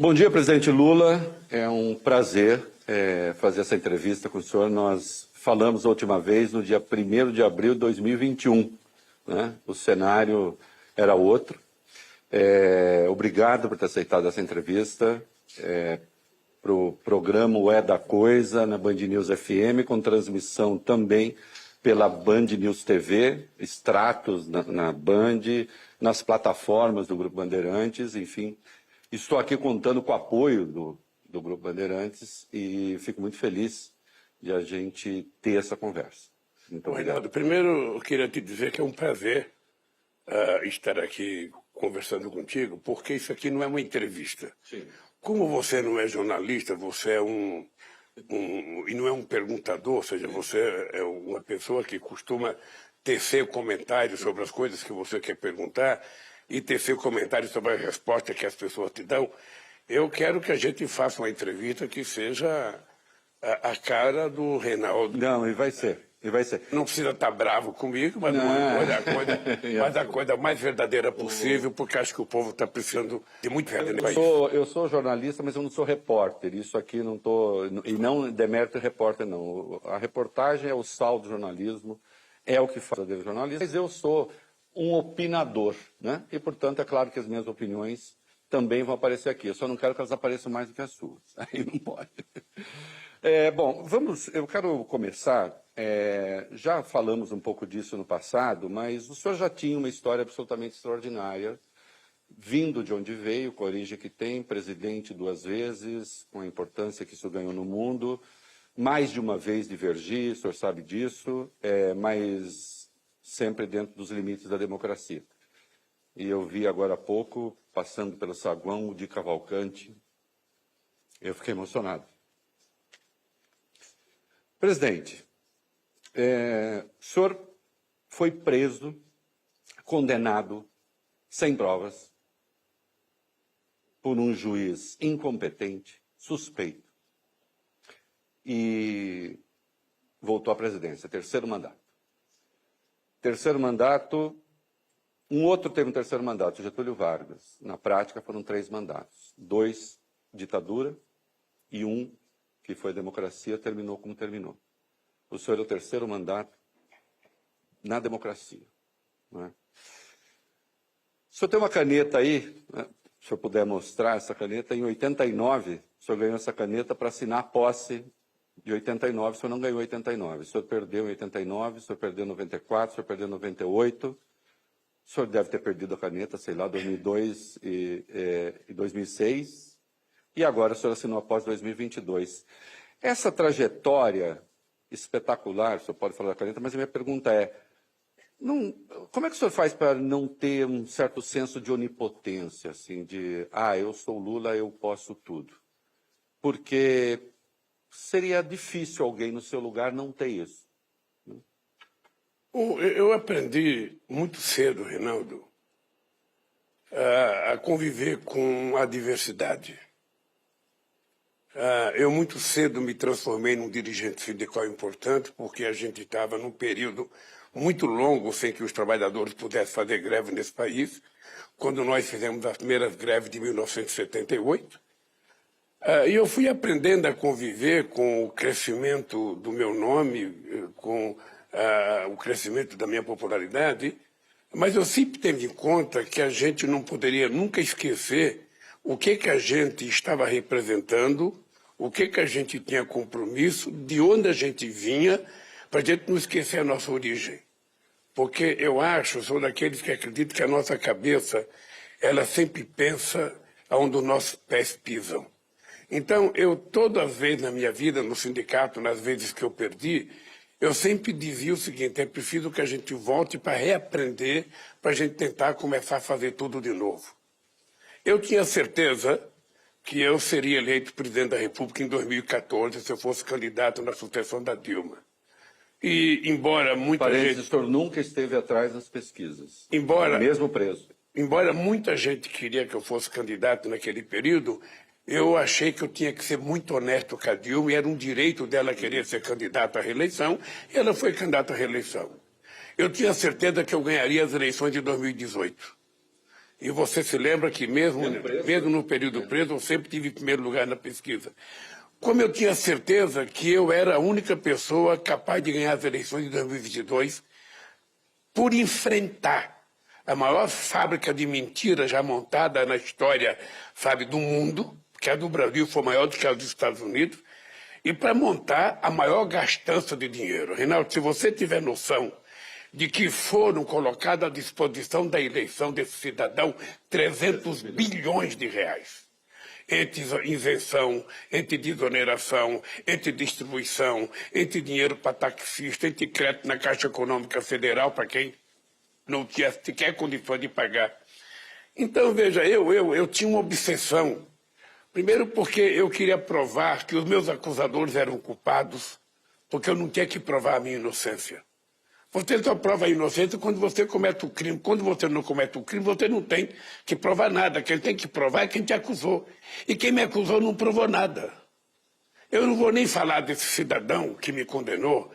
Bom dia, presidente Lula. É um prazer fazer essa entrevista com o senhor. Nós falamos a última vez no dia 1º de abril de 2021. Né? O cenário era outro. Obrigado por ter aceitado essa entrevista para o programa O É da Coisa, na Band News FM, com transmissão também pela Band News TV, extratos na Band, nas plataformas do Grupo Bandeirantes, enfim. Estou aqui contando com o apoio do Grupo Bandeirantes e fico muito feliz de a gente ter essa conversa. Muito obrigado. Reinaldo, primeiro eu queria te dizer que é um prazer estar aqui conversando contigo, porque isso aqui não é uma entrevista. Sim. Como você não é jornalista, você é e não é um perguntador, ou seja, você é uma pessoa que costuma tecer comentários sobre as coisas que você quer perguntar e tecer comentários sobre a resposta que as pessoas te dão. Eu quero que a gente faça uma entrevista que seja a cara do Reinaldo. Não, e vai ser. Não precisa estar bravo comigo, mas a coisa mais verdadeira possível, porque acho que o povo está precisando de muito verdade. Eu sou jornalista, mas eu não sou repórter. Isso aqui não estou... E não demérito repórter, não. A reportagem é o sal do jornalismo, é o que faz o jornalista. Mas eu sou um opinador, né? E, portanto, é claro que as minhas opiniões também vão aparecer aqui. Eu só não quero que elas apareçam mais do que as suas. Aí não pode. Bom, eu quero começar, já falamos um pouco disso no passado, mas o senhor já tinha uma história absolutamente extraordinária, vindo de onde veio, com a origem que tem, presidente 2 vezes, com a importância que isso ganhou no mundo, mais de uma vez divergir, o senhor sabe disso, mas sempre dentro dos limites da democracia. E eu vi agora há pouco, passando pelo saguão de Cavalcante, eu fiquei emocionado. Presidente, o senhor foi preso, condenado, sem provas, por um juiz incompetente, suspeito, e voltou à presidência, 3º mandato. Terceiro mandato, um outro teve um 3º mandato, Getúlio Vargas. Na prática foram 3 mandatos, 2 ditadura e 1 que foi a democracia, terminou como terminou. O senhor é o 3º mandato na democracia. Não é? O senhor tem uma caneta aí, né? Se o senhor puder mostrar essa caneta, em 89, o senhor ganhou essa caneta para assinar a posse de 89, o senhor não ganhou 89. O senhor perdeu em 89, o senhor perdeu em 94, o senhor perdeu em 98. O senhor deve ter perdido a caneta, sei lá, 2002 e 2006. E agora o senhor assinou a posse 2022. Essa trajetória espetacular, o senhor pode falar da caneta, mas a minha pergunta é, como é que o senhor faz para não ter um certo senso de onipotência, assim, de, eu sou Lula, eu posso tudo? Porque seria difícil alguém no seu lugar não ter isso. Eu aprendi muito cedo, Reinaldo, a conviver com a diversidade. Eu muito cedo me transformei num dirigente sindical importante, porque a gente estava num período muito longo sem que os trabalhadores pudessem fazer greve nesse país, quando nós fizemos as primeiras greves de 1978. E eu fui aprendendo a conviver com o crescimento do meu nome, com o crescimento da minha popularidade, mas eu sempre tive em conta que a gente não poderia nunca esquecer o que a gente estava representando, o que a gente tinha compromisso, de onde a gente vinha, para a gente não esquecer a nossa origem. Porque eu sou daqueles que acreditam que a nossa cabeça, ela sempre pensa aonde os nossos pés pisam. Então, toda vez na minha vida, no sindicato, nas vezes que eu perdi, eu sempre dizia o seguinte, é preciso que a gente volte para reaprender, para a gente tentar começar a fazer tudo de novo. Eu tinha certeza que eu seria eleito presidente da República em 2014, se eu fosse candidato na sucessão da Dilma. E, embora muita gente... O senhor nunca esteve atrás das pesquisas, mesmo preso. Embora muita gente queria que eu fosse candidato naquele período, eu achei que eu tinha que ser muito honesto com a Dilma, e era um direito dela querer ser candidata à reeleição, e ela foi candidata à reeleição. Eu tinha certeza que eu ganharia as eleições de 2018. E você se lembra que mesmo no período preso, eu sempre tive em primeiro lugar na pesquisa. Como eu tinha certeza que eu era a única pessoa capaz de ganhar as eleições de 2022 por enfrentar a maior fábrica de mentiras já montada na história, sabe, do mundo, que a do Brasil foi maior do que a dos Estados Unidos, e para montar a maior gastança de dinheiro. Reinaldo, se você tiver noção de que foram colocados à disposição da eleição desse cidadão 300 bilhões de reais, entre isenção, entre desoneração, entre distribuição, entre dinheiro para taxista, entre crédito na Caixa Econômica Federal para quem não tinha sequer condição de pagar. Então, veja, eu tinha uma obsessão. Primeiro porque eu queria provar que os meus acusadores eram culpados, porque eu não tinha que provar a minha inocência. Você só prova a inocência quando você comete o crime. Quando você não comete o crime, você não tem que provar nada. Quem tem que provar é quem te acusou. E quem me acusou não provou nada. Eu não vou nem falar desse cidadão que me condenou,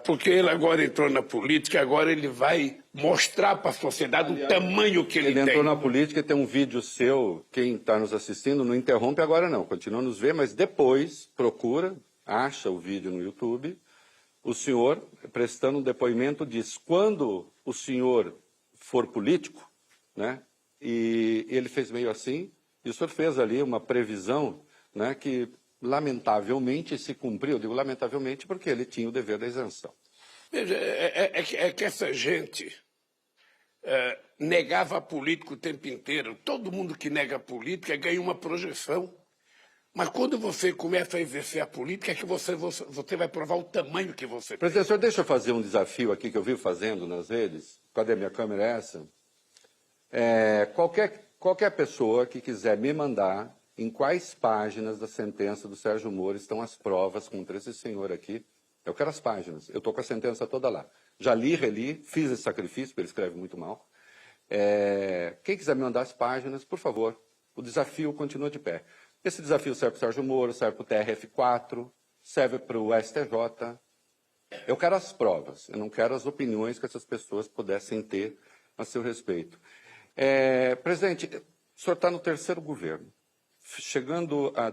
porque ele agora entrou na política, agora ele vai mostrar para a sociedade o tamanho que ele tem. Ele entrou na política e tem um vídeo seu, quem está nos assistindo, não interrompe agora não, continua a nos ver, mas depois procura, acha o vídeo no YouTube. O senhor, prestando um depoimento, diz, quando o senhor for político, né, e ele fez meio assim, e o senhor fez ali uma previsão, né, que lamentavelmente se cumpriu. Eu digo lamentavelmente porque ele tinha o dever da isenção. Veja, é que essa gente negava a política o tempo inteiro. Todo mundo que nega a política ganha uma projeção. Mas quando você começa a exercer a política, é que você vai provar o tamanho que você tem. Presidente, senhor, deixa eu fazer um desafio aqui que eu vivo fazendo nas redes. Cadê minha câmera? É essa? Qualquer pessoa que quiser me mandar em quais páginas da sentença do Sérgio Moro estão as provas contra esse senhor aqui. Eu quero as páginas. Eu estou com a sentença toda lá. Já li, reli, fiz esse sacrifício, porque ele escreve muito mal. Quem quiser me mandar as páginas, por favor. O desafio continua de pé. Esse desafio serve para o Sérgio Moro, serve para o TRF4, serve para o STJ. Eu quero as provas, eu não quero as opiniões que essas pessoas pudessem ter a seu respeito. Presidente, o senhor está no terceiro governo, chegando a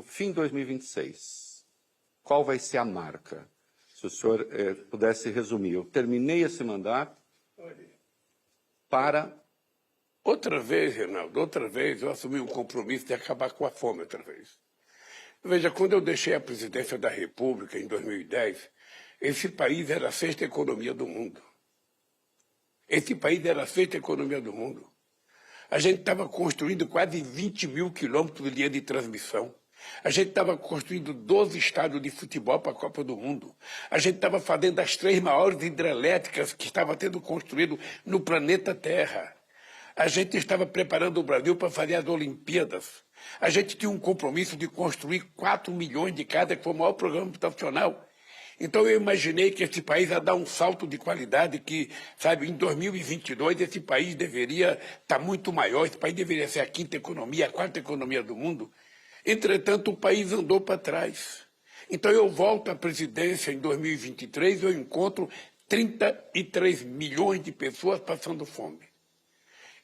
fim de 2026. Qual vai ser a marca? Se o senhor pudesse resumir. Eu terminei esse mandato para... Outra vez, Reinaldo, outra vez eu assumi um compromisso de acabar com a fome outra vez. Veja, quando eu deixei a presidência da República em 2010, esse país era a sexta economia do mundo. Esse país era a sexta economia do mundo. A gente estava construindo quase 20 mil quilômetros de linha de transmissão. A gente estava construindo 12 estádios de futebol para a Copa do Mundo. A gente estava fazendo as 3 maiores hidrelétricas que estavam sendo construídas no planeta Terra. A gente estava preparando o Brasil para fazer as Olimpíadas. A gente tinha um compromisso de construir 4 milhões de casas, que foi o maior programa habitacional. Então eu imaginei que esse país ia dar um salto de qualidade que, sabe, em 2022 esse país deveria estar muito maior, esse país deveria ser a quinta economia, a quarta economia do mundo. Entretanto, o país andou para trás. Então eu volto à presidência em 2023 e eu encontro 33 milhões de pessoas passando fome.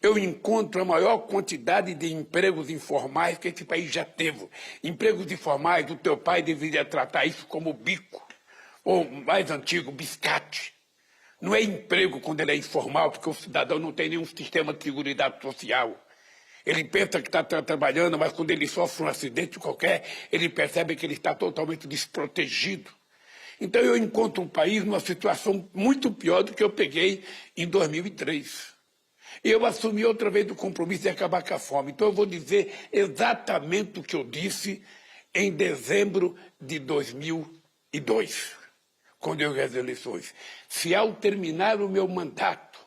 Eu encontro a maior quantidade de empregos informais que esse país já teve. Empregos informais, o teu pai deveria tratar isso como bico, ou mais antigo, biscate. Não é emprego quando ele é informal, porque o cidadão não tem nenhum sistema de seguridade social. Ele pensa que está trabalhando, mas quando ele sofre um acidente qualquer, ele percebe que ele está totalmente desprotegido. Então eu encontro um país numa situação muito pior do que eu peguei em 2003. E eu assumi outra vez o compromisso de acabar com a fome. Então eu vou dizer exatamente o que eu disse em dezembro de 2002, quando eu ganhei as eleições. Se ao terminar o meu mandato,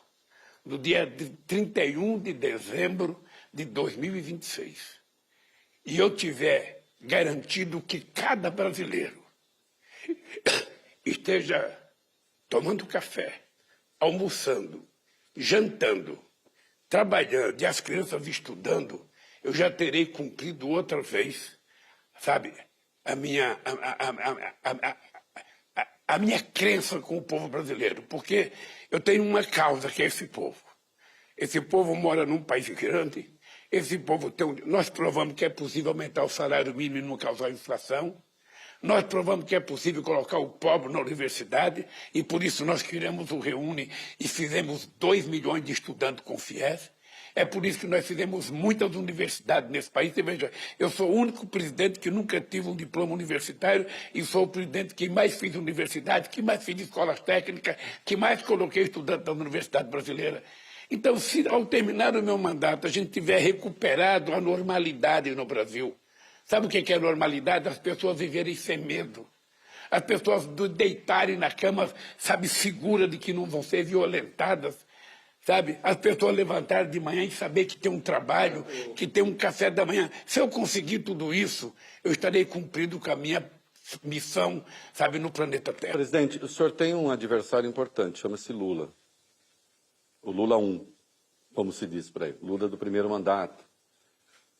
no dia 31 de dezembro de 2026, e eu tiver garantido que cada brasileiro esteja tomando café, almoçando, jantando, trabalhando e as crianças estudando, eu já terei cumprido outra vez, sabe, a minha crença com o povo brasileiro, porque eu tenho uma causa que é esse povo. Esse povo mora num país grande, esse povo nós provamos que é possível aumentar o salário mínimo e não causar inflação, nós provamos que é possível colocar o pobre na universidade e por isso nós criamos o Reúne e fizemos 2 milhões de estudantes com FIES. É por isso que nós fizemos muitas universidades nesse país. Você veja, eu sou o único presidente que nunca tive um diploma universitário e sou o presidente que mais fiz universidade, que mais fiz escolas técnicas, que mais coloquei estudantes na Universidade Brasileira. Então, se ao terminar o meu mandato a gente tiver recuperado a normalidade no Brasil, sabe o que é normalidade? As pessoas viverem sem medo. As pessoas deitarem na cama, sabe, seguras de que não vão ser violentadas. Sabe? As pessoas levantarem de manhã e saber que tem um trabalho, que tem um café da manhã. Se eu conseguir tudo isso, eu estarei cumprindo com a minha missão, sabe, no planeta Terra. Presidente, o senhor tem um adversário importante, chama-se Lula. O Lula 1, como se diz por aí. Lula do primeiro mandato.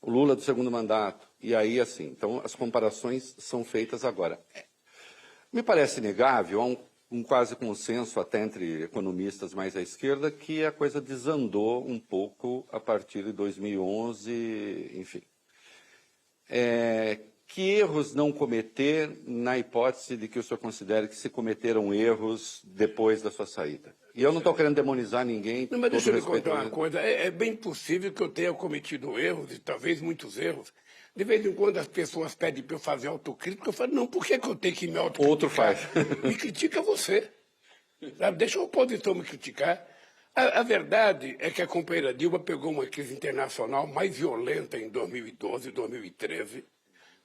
O Lula do segundo mandato. E aí, assim, então as comparações são feitas agora. Me parece inegável, há um quase consenso até entre economistas mais à esquerda, que a coisa desandou um pouco a partir de 2011, enfim. Que erros não cometer na hipótese de que o senhor considere que se cometeram erros depois da sua saída? E eu não estou querendo demonizar ninguém. Não, mas deixa eu lhe contar uma coisa. É bem possível que eu tenha cometido erros, e talvez muitos erros. De vez em quando as pessoas pedem para eu fazer autocrítica, eu falo, não, por que eu tenho que me autocriticar? Outro faz. Me critica você. Sabe? Deixa a oposição me criticar. A verdade é que a companheira Dilma pegou uma crise internacional mais violenta em 2012, 2013,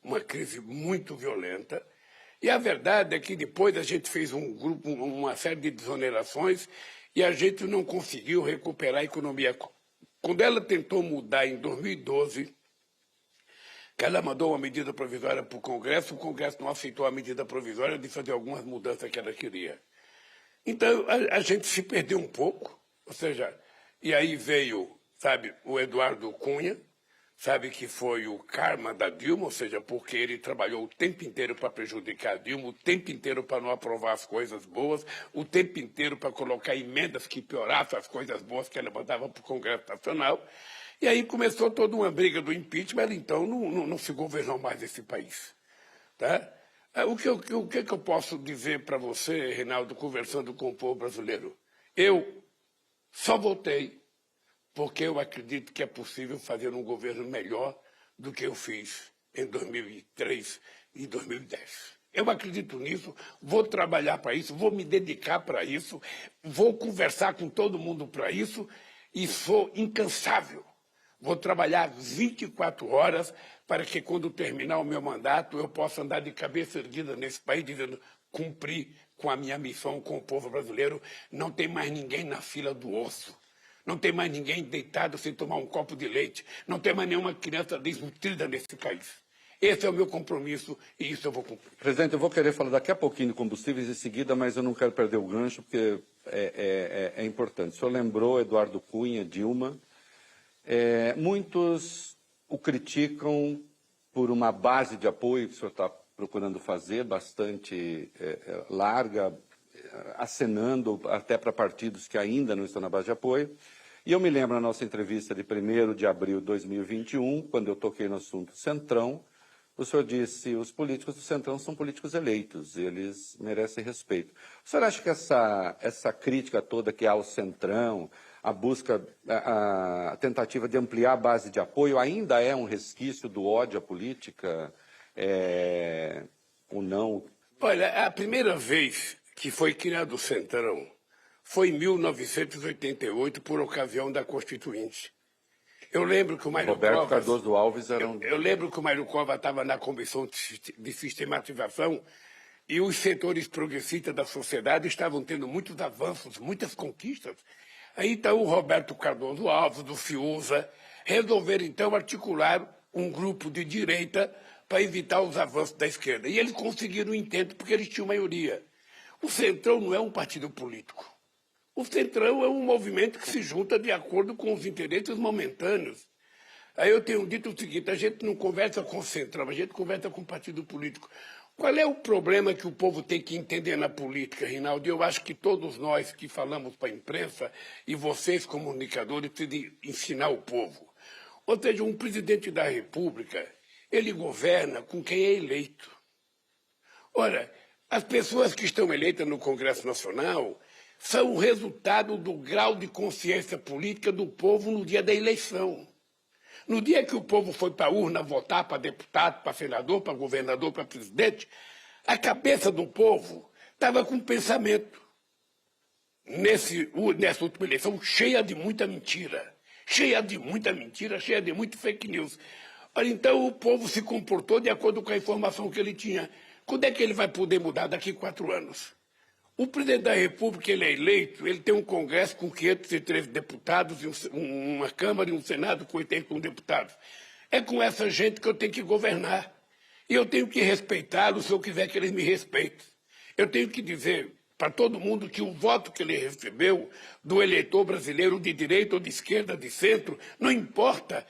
uma crise muito violenta. E a verdade é que depois a gente fez uma série de desonerações e a gente não conseguiu recuperar a economia. Quando ela tentou mudar em 2012, que ela mandou uma medida provisória para o Congresso não aceitou a medida provisória de fazer algumas mudanças que ela queria. Então, a gente se perdeu um pouco, ou seja, e aí veio, sabe, o Eduardo Cunha, sabe, que foi o karma da Dilma, ou seja, porque ele trabalhou o tempo inteiro para prejudicar a Dilma, o tempo inteiro para não aprovar as coisas boas, o tempo inteiro para colocar emendas que piorassem as coisas boas que ela mandava para o Congresso Nacional. E aí começou toda uma briga do impeachment, ela então não se governou mais esse país. Tá? O que eu posso dizer para você, Reinaldo, conversando com o povo brasileiro? Eu só votei porque eu acredito que é possível fazer um governo melhor do que eu fiz em 2003 e 2010. Eu acredito nisso, vou trabalhar para isso, vou me dedicar para isso, vou conversar com todo mundo para isso e sou incansável. Vou trabalhar 24 horas para que, quando terminar o meu mandato, eu possa andar de cabeça erguida nesse país, dizendo, cumpri com a minha missão com o povo brasileiro, não tem mais ninguém na fila do osso. Não tem mais ninguém deitado sem tomar um copo de leite. Não tem mais nenhuma criança desnutrida nesse país. Esse é o meu compromisso e isso eu vou cumprir. Presidente, eu vou querer falar daqui a pouquinho de combustíveis em seguida, mas eu não quero perder o gancho, porque é importante. O senhor lembrou Eduardo Cunha, Dilma. Muitos o criticam por uma base de apoio que o senhor está procurando fazer, bastante larga, acenando até para partidos que ainda não estão na base de apoio. E eu me lembro na nossa entrevista de 1º de abril de 2021, quando eu toquei no assunto Centrão, o senhor disse, os políticos do Centrão são políticos eleitos, eles merecem respeito. O senhor acha que essa crítica toda que há ao Centrão, a busca, a tentativa de ampliar a base de apoio, ainda é um resquício do ódio à política ou não? Olha, a primeira vez que foi criado o Centrão foi em 1988, por ocasião da Constituinte. Eu lembro que o Mário Roberto Covas, Cardoso Alves era um... Eu lembro que o Mário Covas estava na comissão de sistematização e os setores progressistas da sociedade estavam tendo muitos avanços, muitas conquistas. Aí então o Roberto Cardoso Alves, do Fiuza, resolveram então articular um grupo de direita para evitar os avanços da esquerda. E eles conseguiram o intento porque eles tinham maioria. O Centrão não é um partido político. O Centrão é um movimento que se junta de acordo com os interesses momentâneos. Aí eu tenho dito o seguinte, a gente não conversa com o Centrão, a gente conversa com o partido político. Qual é o problema que o povo tem que entender na política, Rinaldo? Eu acho que todos nós que falamos para a imprensa e vocês, comunicadores, precisam ensinar o povo. Ou seja, um presidente da República, ele governa com quem é eleito. Ora, as pessoas que estão eleitas no Congresso Nacional são o resultado do grau de consciência política do povo no dia da eleição. No dia que o povo foi para a urna votar para deputado, para senador, para governador, para presidente, a cabeça do povo estava com pensamento. Nessa última eleição, cheia de muita mentira, cheia de muito fake news. Olha, então o povo se comportou de acordo com a informação que ele tinha. Quando é que ele vai poder mudar? Daqui a 4 anos. O presidente da República, ele é eleito, ele tem um Congresso com 513 deputados, uma Câmara e um Senado com 81 deputados. É com essa gente que eu tenho que governar. E eu tenho que respeitá-los se eu quiser que eles me respeitem. Eu tenho que dizer para todo mundo que o voto que ele recebeu do eleitor brasileiro de direita ou de esquerda, de centro, não importa,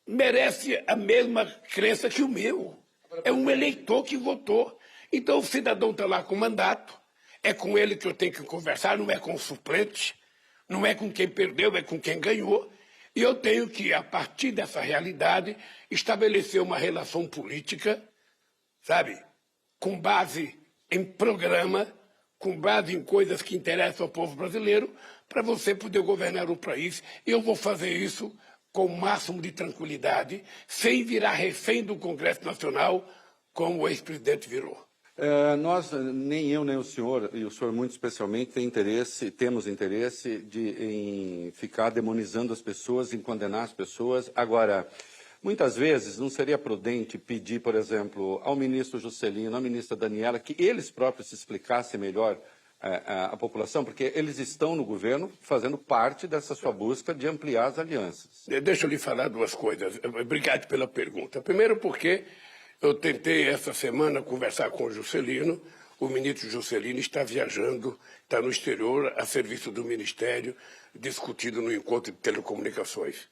merece a mesma crença que o meu. É um eleitor que votou. Então o cidadão está lá com mandato. É com ele que eu tenho que conversar, não é com o suplente, não é com quem perdeu, é com quem ganhou. E eu tenho que, a partir dessa realidade, estabelecer uma relação política, sabe, com base em programa, com base em coisas que interessam ao povo brasileiro, para você poder governar o país. E eu vou fazer isso com o máximo de tranquilidade, sem virar refém do Congresso Nacional, como o ex-presidente virou. Nós, nem eu nem o senhor, e o senhor muito especialmente, temos interesse em ficar demonizando as pessoas, em condenar as pessoas. Agora, muitas vezes não seria prudente pedir, por exemplo, ao ministro Juscelino, à ministra Daniela, que eles próprios se explicassem melhor à população, porque eles estão no governo fazendo parte dessa sua busca de ampliar as alianças. Deixa eu lhe falar 2 coisas. Obrigado pela pergunta. Primeiro porque eu tentei essa semana conversar com o Juscelino. O ministro Juscelino está viajando, está no exterior, a serviço do Ministério, discutindo no encontro de telecomunicações.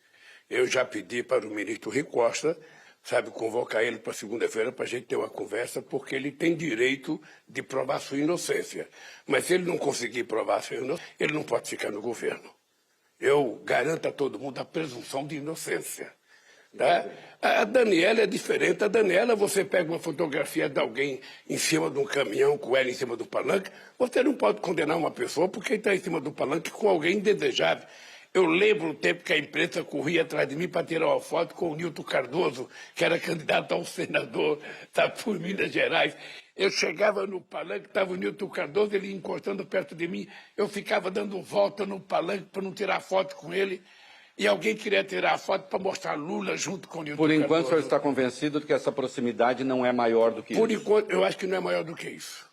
Eu já pedi para o ministro Rui Costa, sabe, convocar ele para segunda-feira para a gente ter uma conversa, porque ele tem direito de provar sua inocência. Mas se ele não conseguir provar sua inocência, ele não pode ficar no governo. Eu garanto a todo mundo a presunção de inocência. Tá? A Daniela é diferente. A Daniela, você pega uma fotografia de alguém em cima de um caminhão, com ela em cima do palanque, você não pode condenar uma pessoa porque está em cima do palanque com alguém indesejável. Eu lembro o tempo que a imprensa corria atrás de mim para tirar uma foto com o Nilton Cardoso, que era candidato ao senador, sabe, por Minas Gerais. Eu chegava no palanque, estava o Nilton Cardoso, ele encostando perto de mim, eu ficava dando volta no palanque para não tirar foto com ele. E alguém queria tirar a foto para mostrar Lula junto com o Nilton Cardoso. Por enquanto, o senhor está convencido de que essa proximidade não é maior do que isso? Por enquanto, eu acho que não é maior do que isso.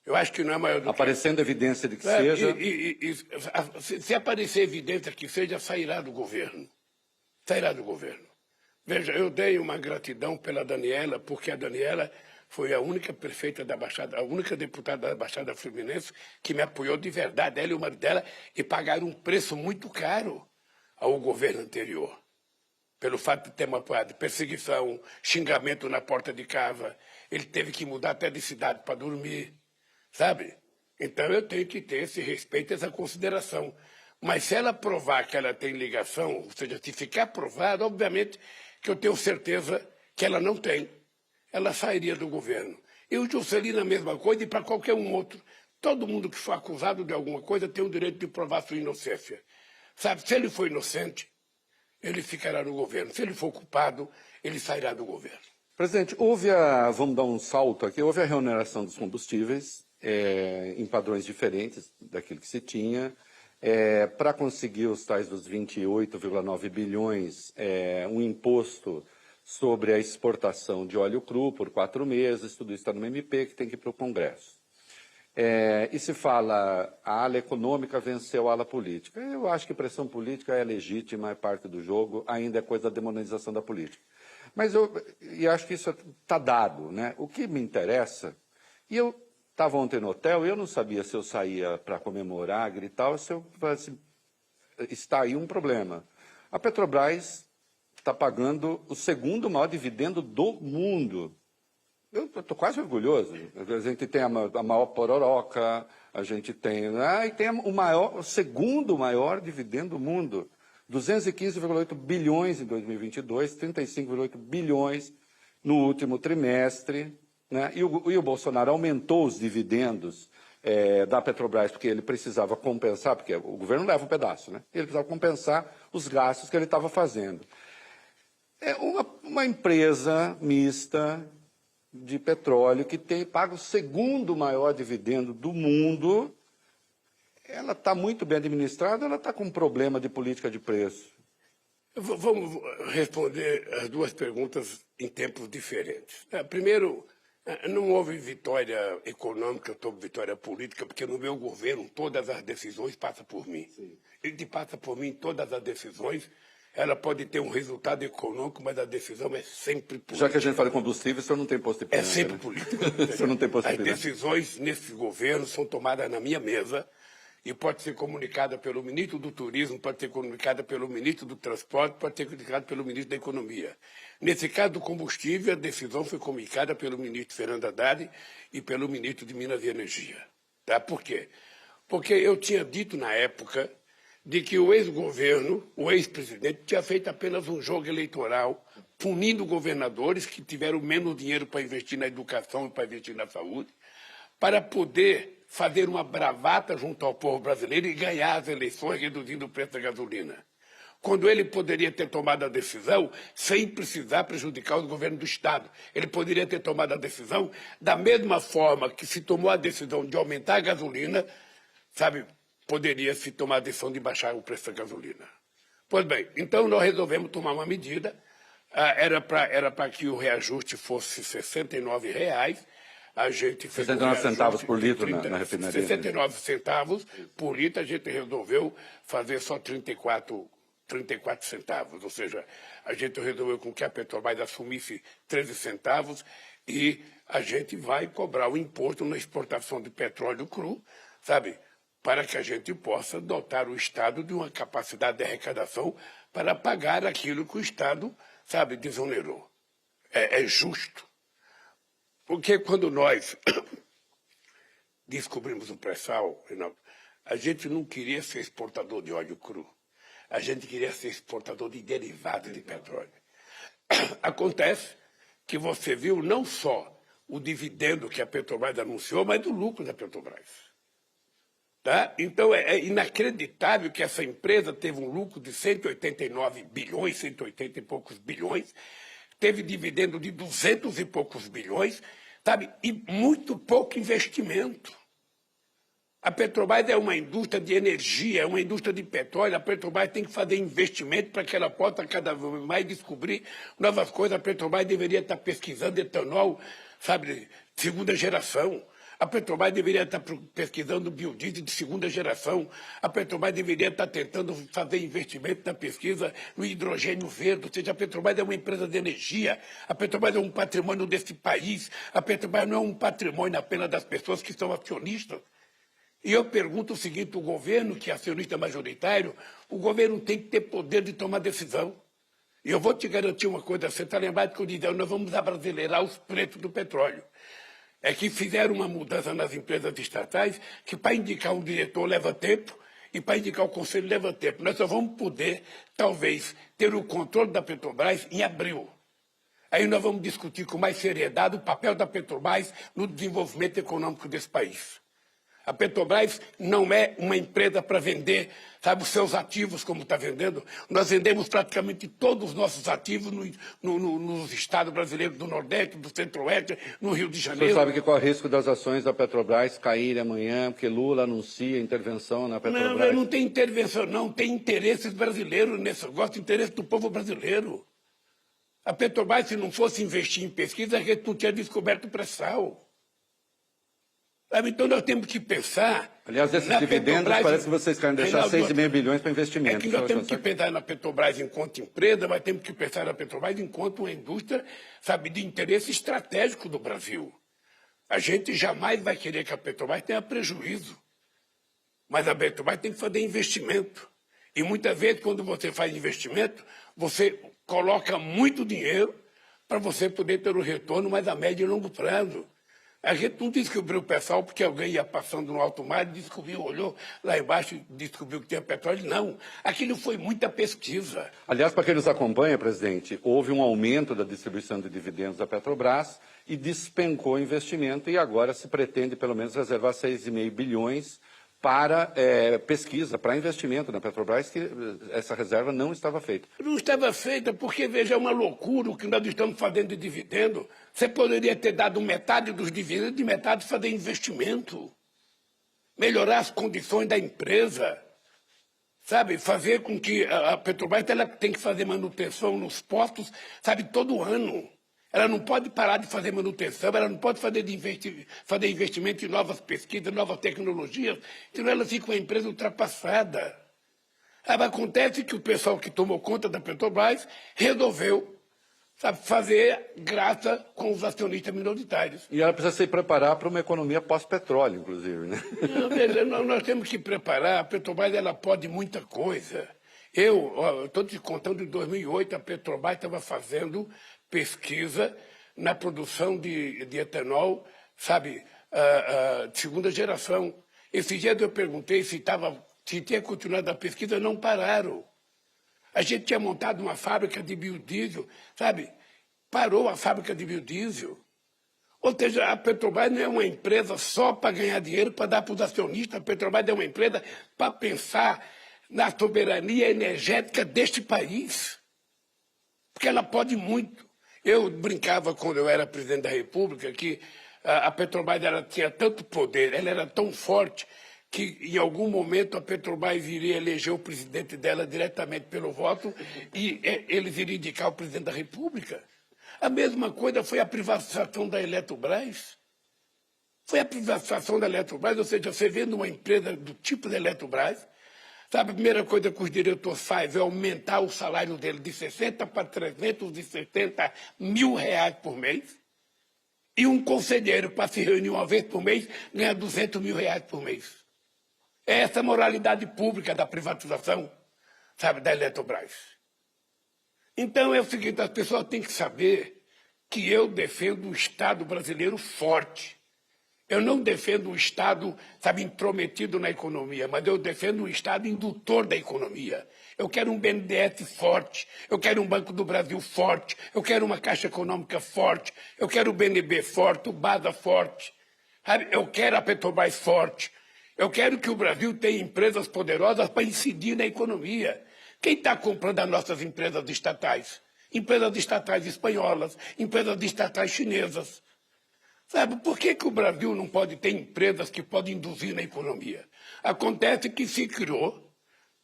Eu acho que não é maior do que isso. Aparecendo evidência de que seja... Se aparecer evidência que seja, sairá do governo. Sairá do governo. Veja, eu dei uma gratidão pela Daniela, porque a Daniela foi a única prefeita da Baixada, a única deputada da Baixada Fluminense que me apoiou de verdade, ela e o marido dela, e pagaram um preço muito caro ao governo anterior, pelo fato de ter uma perseguição, xingamento na porta de casa. Ele teve que mudar até de cidade para dormir, sabe? Então eu tenho que ter esse respeito, essa consideração. Mas se ela provar que ela tem ligação, ou seja, se ficar provado, obviamente que eu tenho certeza que ela não tem. Ela sairia do governo. E o Juscelino a mesma coisa, e para qualquer um outro. Todo mundo que for acusado de alguma coisa tem o direito de provar sua inocência. Sabe, se ele for inocente, ele ficará no governo. Se ele for culpado, ele sairá do governo. Presidente, vamos dar um salto aqui, houve a reoneração dos combustíveis em padrões diferentes daquilo que se tinha. Para conseguir os tais dos 28,9 bilhões, um imposto sobre a exportação de óleo cru por 4 meses, tudo isso está no MP, que tem que ir para o Congresso. E se fala, a ala econômica venceu a ala política. Eu acho que pressão política é legítima, é parte do jogo, ainda é coisa da demonização da política. Mas eu acho que isso está dado, né? O que me interessa, e eu estava ontem no hotel, eu não sabia se eu saía para comemorar, gritar, ou se eu assim, está aí um problema. A Petrobras está pagando o 2º maior dividendo do mundo. Eu estou quase orgulhoso. A gente tem a maior pororoca, a gente tem... e tem o segundo maior dividendo do mundo. 215,8 bilhões em 2022, 35,8 bilhões no último trimestre. Né? E o Bolsonaro aumentou os dividendos da Petrobras, porque ele precisava compensar, porque o governo leva um pedaço, né? Ele precisava compensar os gastos que ele estava fazendo. É uma empresa mista de petróleo que paga o segundo maior dividendo do mundo. Ela está muito bem administrada, ela está com um problema de política de preço. Vamos responder as duas perguntas em tempos diferentes. Primeiro, não houve vitória econômica sobre vitória política, porque no meu governo todas as decisões passam por mim. Sim. Ele passa por mim todas as decisões. Ela pode ter um resultado econômico, mas a decisão é sempre política. Já que a gente fala em combustível, o senhor não tem posto de pimenta, É sempre política. O senhor não tem posto de pimenta. As decisões nesse governo são tomadas na minha mesa e pode ser comunicada pelo ministro do Turismo, pode ser comunicada pelo ministro do Transporte, pode ser comunicada pelo ministro da Economia. Nesse caso do combustível, a decisão foi comunicada pelo ministro Fernando Haddad e pelo ministro de Minas e Energia. Tá? Por quê? Porque eu tinha dito na época de que o ex-governo, o ex-presidente, tinha feito apenas um jogo eleitoral, punindo governadores que tiveram menos dinheiro para investir na educação e para investir na saúde, para poder fazer uma bravata junto ao povo brasileiro e ganhar as eleições reduzindo o preço da gasolina. Quando ele poderia ter tomado a decisão sem precisar prejudicar o governo do Estado. Ele poderia ter tomado a decisão da mesma forma que se tomou a decisão de aumentar a gasolina, sabe, poderia se tomar a decisão de baixar o preço da gasolina. Pois bem, então nós resolvemos tomar uma medida, era para que o reajuste fosse R$ 69,00, a gente fez 69 centavos por litro na refinaria. 69 centavos por litro, a gente resolveu fazer só 34 centavos, ou seja, a gente resolveu com que a Petrobras assumisse 13 centavos e a gente vai cobrar o imposto na exportação de petróleo cru, sabe, para que a gente possa dotar o Estado de uma capacidade de arrecadação para pagar aquilo que o Estado, sabe, desonerou. É justo. Porque quando nós descobrimos o pré-sal, a gente não queria ser exportador de óleo cru. A gente queria ser exportador de derivados de petróleo. Acontece que você viu não só o dividendo que a Petrobras anunciou, mas o lucro da Petrobras. Tá? Então, é inacreditável que essa empresa teve um lucro de 189 bilhões, 180 e poucos bilhões, teve dividendo de 200 e poucos bilhões, sabe? E muito pouco investimento. A Petrobras é uma indústria de energia, é uma indústria de petróleo. A Petrobras tem que fazer investimento para que ela possa cada vez mais descobrir novas coisas. A Petrobras deveria estar pesquisando etanol, sabe, de segunda geração. A Petrobras deveria estar pesquisando biodiesel de segunda geração. A Petrobras deveria estar tentando fazer investimento na pesquisa no hidrogênio verde. Ou seja, a Petrobras é uma empresa de energia. A Petrobras é um patrimônio desse país. A Petrobras não é um patrimônio apenas das pessoas que são acionistas. E eu pergunto o seguinte, o governo, que é acionista majoritário, o governo tem que ter poder de tomar decisão. E eu vou te garantir uma coisa, você está lembrado que eu dizia, nós vamos abrasileirar os preços do petróleo. É que fizeram uma mudança nas empresas estatais que para indicar um diretor leva tempo e para indicar o conselho leva tempo. Nós só vamos poder, talvez, ter o controle da Petrobras em abril. Aí nós vamos discutir com mais seriedade o papel da Petrobras no desenvolvimento econômico desse país. A Petrobras não é uma empresa para vender, sabe, os seus ativos como está vendendo. Nós vendemos praticamente todos os nossos ativos nos estados brasileiros do Nordeste, do Centro-Oeste, no Rio de Janeiro. O senhor sabe que qual é o risco das ações da Petrobras caírem amanhã, porque Lula anuncia intervenção na Petrobras? Não tem intervenção, não. Tem interesses brasileiros nesse negócio, interesse do povo brasileiro. A Petrobras, se não fosse investir em pesquisa, a gente não tinha descoberto o pré-sal. Então nós temos que pensar... Aliás, esses dividendos parece que vocês querem deixar 6,5 bilhões para investimento. É que nós temos que pensar na Petrobras enquanto empresa, mas temos que pensar na Petrobras enquanto uma indústria, sabe, de interesse estratégico do Brasil. A gente jamais vai querer que a Petrobras tenha prejuízo. Mas a Petrobras tem que fazer investimento. E muitas vezes, quando você faz investimento, você coloca muito dinheiro, para você poder ter um retorno mais a médio e longo prazo. A gente não descobriu o pessoal porque alguém ia passando no alto mar, descobriu, olhou lá embaixo e descobriu que tinha petróleo. Não, aquilo foi muita pesquisa. Aliás, para quem nos acompanha, presidente, houve um aumento da distribuição de dividendos da Petrobras e despencou o investimento e agora se pretende pelo menos reservar 6,5 bilhões para pesquisa, para investimento na Petrobras, que essa reserva não estava feita. Não estava feita porque, veja, é uma loucura o que nós estamos fazendo de dividendo. Você poderia ter dado metade dos dividendos e metade fazer investimento. Melhorar as condições da empresa. Sabe, fazer com que a Petrobras ela tem que fazer manutenção nos postos, sabe, todo ano. Ela não pode parar de fazer manutenção, ela não pode fazer investimento em novas pesquisas, novas tecnologias, senão ela fica uma empresa ultrapassada. Acontece que o pessoal que tomou conta da Petrobras resolveu, sabe, fazer graça com os acionistas minoritários. E ela precisa se preparar para uma economia pós-petróleo, inclusive, né? Nós temos que preparar, a Petrobras ela pode muita coisa. Eu estou te contando, em 2008, a Petrobras estava fazendo pesquisa na produção de etanol, sabe, de segunda geração. Esse dia eu perguntei se tinha continuado a pesquisa, não pararam. A gente tinha montado uma fábrica de biodiesel, sabe? Parou a fábrica de biodiesel. Ou seja, a Petrobras não é uma empresa só para ganhar dinheiro, para dar para os acionistas. A Petrobras é uma empresa para pensar na soberania energética deste país. Porque ela pode muito. Eu brincava, quando eu era presidente da República, que a Petrobras ela tinha tanto poder, ela era tão forte, que em algum momento a Petrobras iria eleger o presidente dela diretamente pelo voto e eles iriam indicar o presidente da República. A mesma coisa foi a privatização da Eletrobras. Foi a privatização da Eletrobras, ou seja, você vendo uma empresa do tipo da Eletrobras, sabe, a primeira coisa que os diretores fazem é aumentar o salário dele de 60 para 370 mil reais por mês. E um conselheiro, para se reunir uma vez por mês, ganha 200 mil reais por mês. É essa a moralidade pública da privatização, sabe, da Eletrobras. Então é o seguinte, as pessoas têm que saber que eu defendo o Estado brasileiro forte. Eu não defendo um Estado, sabe, intrometido na economia, mas eu defendo um Estado indutor da economia. Eu quero um BNDES forte, eu quero um Banco do Brasil forte, eu quero uma Caixa Econômica forte, eu quero o BNB forte, o BASA forte, sabe? Eu quero a Petrobras forte. Eu quero que o Brasil tenha empresas poderosas para incidir na economia. Quem está comprando as nossas empresas estatais? Empresas estatais espanholas, empresas estatais chinesas. Sabe, por que o Brasil não pode ter empresas que podem induzir na economia? Acontece que se criou,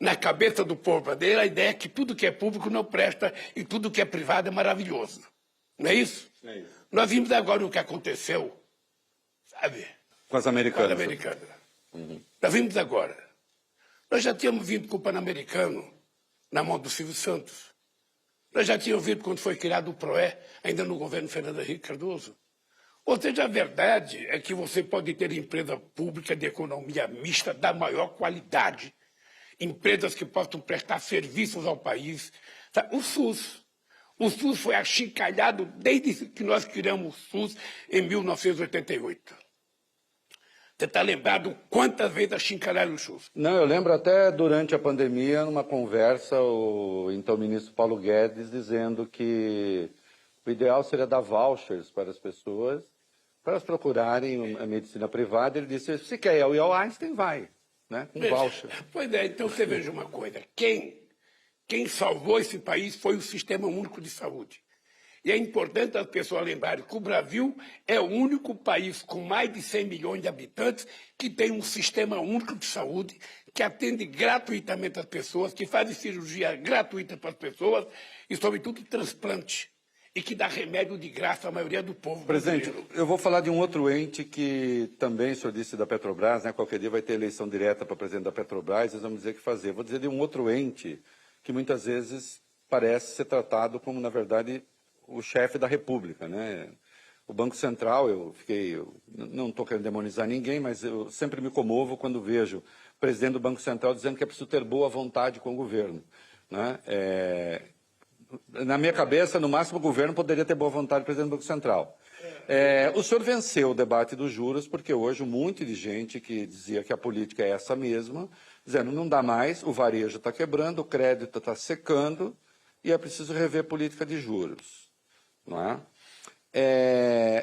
na cabeça do povo brasileiro, a ideia que tudo que é público não presta e tudo que é privado é maravilhoso. Não é isso? É isso. Nós vimos agora o que aconteceu, sabe? Com as americanas. Com as americanas. Nós vimos agora. Nós já tínhamos vindo com o Pan-Americano na mão do Silvio Santos. Nós já tínhamos visto quando foi criado o PROE, ainda no governo Fernando Henrique Cardoso. Ou seja, a verdade é que você pode ter empresa pública de economia mista da maior qualidade, empresas que possam prestar serviços ao país. O SUS foi achincalhado desde que nós criamos o SUS em 1988. Você está lembrado quantas vezes achincalharam o SUS? Não, eu lembro até durante a pandemia, numa conversa, o então ministro Paulo Guedes dizendo que o ideal seria dar vouchers para as pessoas, para elas procurarem a medicina privada. Ele disse, se quer ir ao Einstein, vai, né? Com voucher. Pois é, então você veja uma coisa. Quem salvou esse país foi o Sistema Único de Saúde. E é importante as pessoas lembrarem que o Brasil é o único país com mais de 100 milhões de habitantes que tem um sistema único de saúde, que atende gratuitamente as pessoas, que faz cirurgia gratuita para as pessoas e, sobretudo, transplante. E que dá remédio de graça à maioria do povo brasileiro. Presidente, eu vou falar de um outro ente que também, o senhor disse da Petrobras, né? Qualquer dia vai ter eleição direta para presidente da Petrobras, eles vão dizer o que fazer. Vou dizer de um outro ente que muitas vezes parece ser tratado como, na verdade, o chefe da República, né? O Banco Central, eu não estou querendo demonizar ninguém, mas eu sempre me comovo quando vejo o presidente do Banco Central dizendo que é preciso ter boa vontade com o governo, né? Na minha cabeça, no máximo, o governo poderia ter boa vontade do presidente do Banco Central. O senhor venceu o debate dos juros, porque hoje um monte de gente que dizia que a política é essa mesma, dizendo não dá mais, o varejo está quebrando, o crédito está secando e é preciso rever a política de juros. Não é?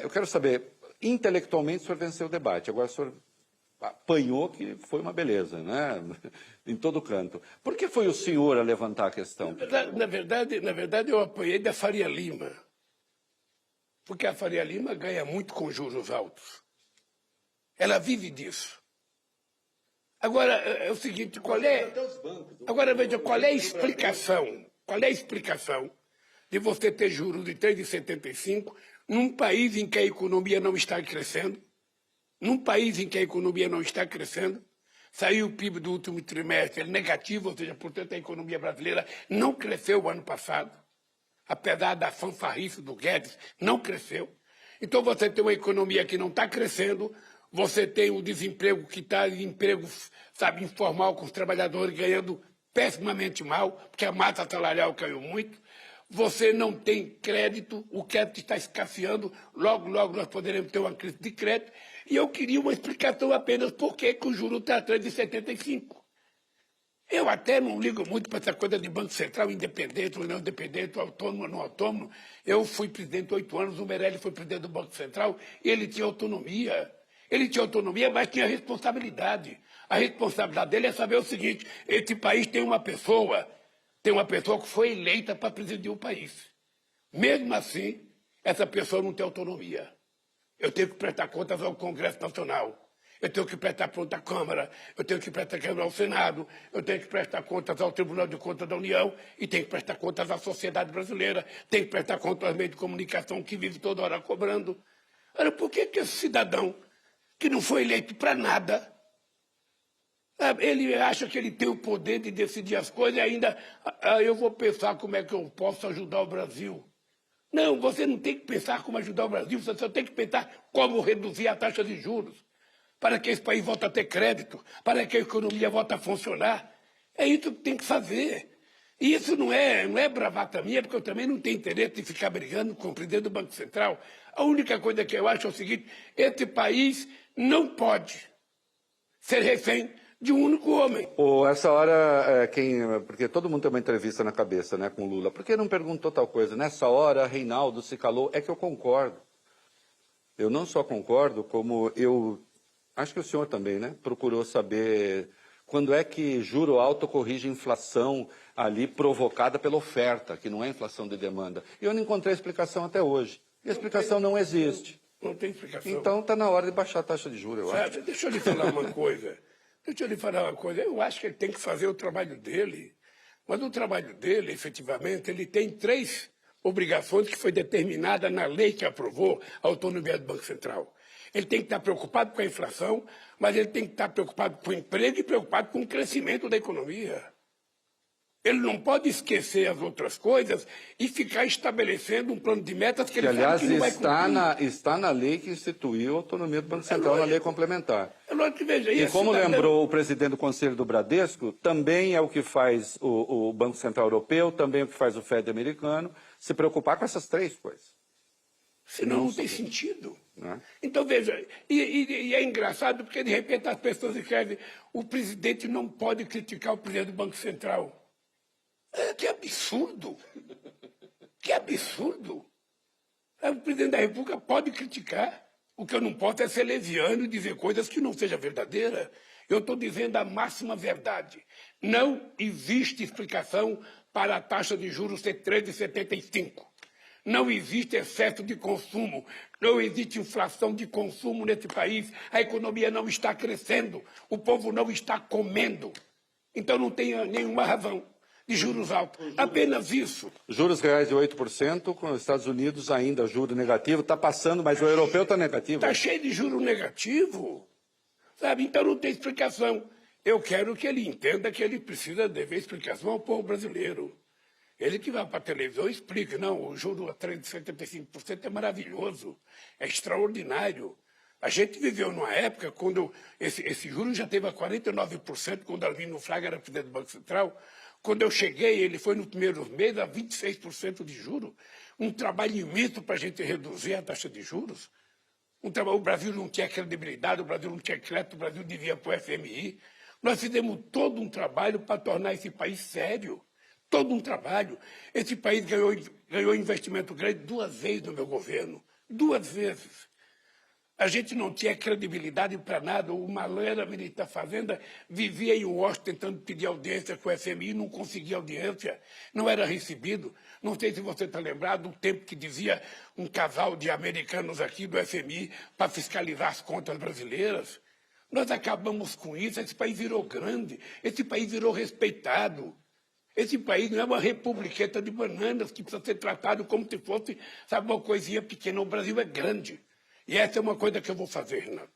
Eu quero saber, intelectualmente o senhor venceu o debate, agora o senhor apanhou, que foi uma beleza, né? Em todo canto. Por que foi o senhor a levantar a questão? Na verdade, eu apoiei da Faria Lima. Porque a Faria Lima ganha muito com juros altos. Ela vive disso. Agora, é o seguinte, Agora, veja, qual é a explicação? Qual é a explicação de você ter juros de 3,75 num país em que a economia não está crescendo? Num país em que a economia não está crescendo? Saiu o PIB do último trimestre negativo, ou seja, portanto, a economia brasileira não cresceu o ano passado. Apesar da fanfarrice do Guedes, não cresceu. Então você tem uma economia que não está crescendo, você tem o desemprego que está em emprego, sabe, informal, com os trabalhadores ganhando pessimamente mal, porque a massa salarial caiu muito. Você não tem crédito, o crédito está escasseando, logo nós poderemos ter uma crise de crédito. E eu queria uma explicação apenas por que o juro está atrás de 75. Eu até não ligo muito para essa coisa de Banco Central, independente ou não independente, autônomo ou não autônomo. Eu fui presidente 8 anos, o Meirelles foi presidente do Banco Central, e ele tinha autonomia. Ele tinha autonomia, mas tinha responsabilidade. A responsabilidade dele é saber o seguinte: esse país tem uma pessoa que foi eleita para presidir o país. Mesmo assim, essa pessoa não tem autonomia. Eu tenho que prestar contas ao Congresso Nacional. Eu tenho que prestar contas à Câmara, eu tenho que prestar contas ao Senado, eu tenho que prestar contas ao Tribunal de Contas da União e tenho que prestar contas à sociedade brasileira, tenho que prestar contas aos meios de comunicação que vive toda hora cobrando. Ora, por que esse cidadão que não foi eleito para nada, ele acha que ele tem o poder de decidir as coisas e ainda eu vou pensar como é que eu posso ajudar o Brasil? Não, você não tem que pensar como ajudar o Brasil, você só tem que pensar como reduzir a taxa de juros, para que esse país volte a ter crédito, para que a economia volte a funcionar. É isso que tem que fazer. E isso não é bravata minha, porque eu também não tenho interesse de ficar brigando com o presidente do Banco Central. A única coisa que eu acho é o seguinte: esse país não pode ser refém de um único homem. Essa hora, porque todo mundo tem uma entrevista na cabeça, né, com o Lula. Por que não perguntou tal coisa? Nessa hora, Reinaldo se calou. É que eu concordo. Eu não só concordo, como eu acho que o senhor também, né, procurou saber quando é que juro alto corrige inflação ali provocada pela oferta, que não é inflação de demanda. E eu não encontrei explicação até hoje. E a explicação não existe. Não tem explicação. Então está na hora de baixar a taxa de juros, eu acho. Deixa eu lhe falar uma coisa. Eu acho que ele tem que fazer o trabalho dele. Mas o trabalho dele, efetivamente, ele tem 3 obrigações que foi determinada na lei que aprovou a autonomia do Banco Central. Ele tem que estar preocupado com a inflação, mas ele tem que estar preocupado com o emprego e preocupado com o crescimento da economia. Ele não pode esquecer as outras coisas e ficar estabelecendo um plano de metas que ele sabe que não vai cumprir. Está na lei que instituiu a autonomia do Banco Central, na lei complementar. É lógico que veja, e como lembrou o presidente do Conselho do Bradesco, também é o que faz o Banco Central Europeu, também é o que faz o Fed americano, se preocupar com essas 3 coisas. Senão não tem sentido. Né? Então, veja, e é engraçado porque, de repente, as pessoas escrevem: o presidente não pode criticar o presidente do Banco Central. Que absurdo! Que absurdo! O presidente da República pode criticar. O que eu não posso é ser leviano e dizer coisas que não sejam verdadeiras. Eu estou dizendo a máxima verdade. Não existe explicação para a taxa de juros ser 13,75. Não existe excesso de consumo, não existe inflação de consumo nesse país, a economia não está crescendo, o povo não está comendo. Então não tem nenhuma razão de juros altos, apenas isso. Juros reais de 8%, com os Estados Unidos ainda juro negativo, está passando, mas o europeu está negativo. Está cheio de juro negativo, sabe? Então não tem explicação. Eu quero que ele entenda que ele precisa dever explicação ao povo brasileiro. Ele que vai para a televisão e explica: não, o juro a 3,75% é maravilhoso, é extraordinário. A gente viveu numa época quando esse juro já teve a 49%, quando Arlindo Fraga era presidente do Banco Central, Quando eu cheguei, ele foi nos primeiros meses a 26% de juros. Um trabalho imenso para a gente reduzir a taxa de juros. O Brasil não tinha credibilidade, o Brasil não tinha crédito, o Brasil devia para o FMI. Nós fizemos todo um trabalho para tornar esse país sério. Todo um trabalho. Esse país ganhou investimento grande 2 vezes no meu governo. 2 vezes. A gente não tinha credibilidade para nada. O Malera, ministro da Fazenda, vivia em Washington tentando pedir audiência com o FMI, não conseguia audiência, não era recebido. Não sei se você está lembrado do tempo que dizia um casal de americanos aqui do FMI para fiscalizar as contas brasileiras. Nós acabamos com isso, esse país virou grande, esse país virou respeitado. Esse país não é uma republiqueta de bananas que precisa ser tratado como se fosse, sabe, uma coisinha pequena. O Brasil é grande. E essa é uma coisa que eu vou fazer, Renato.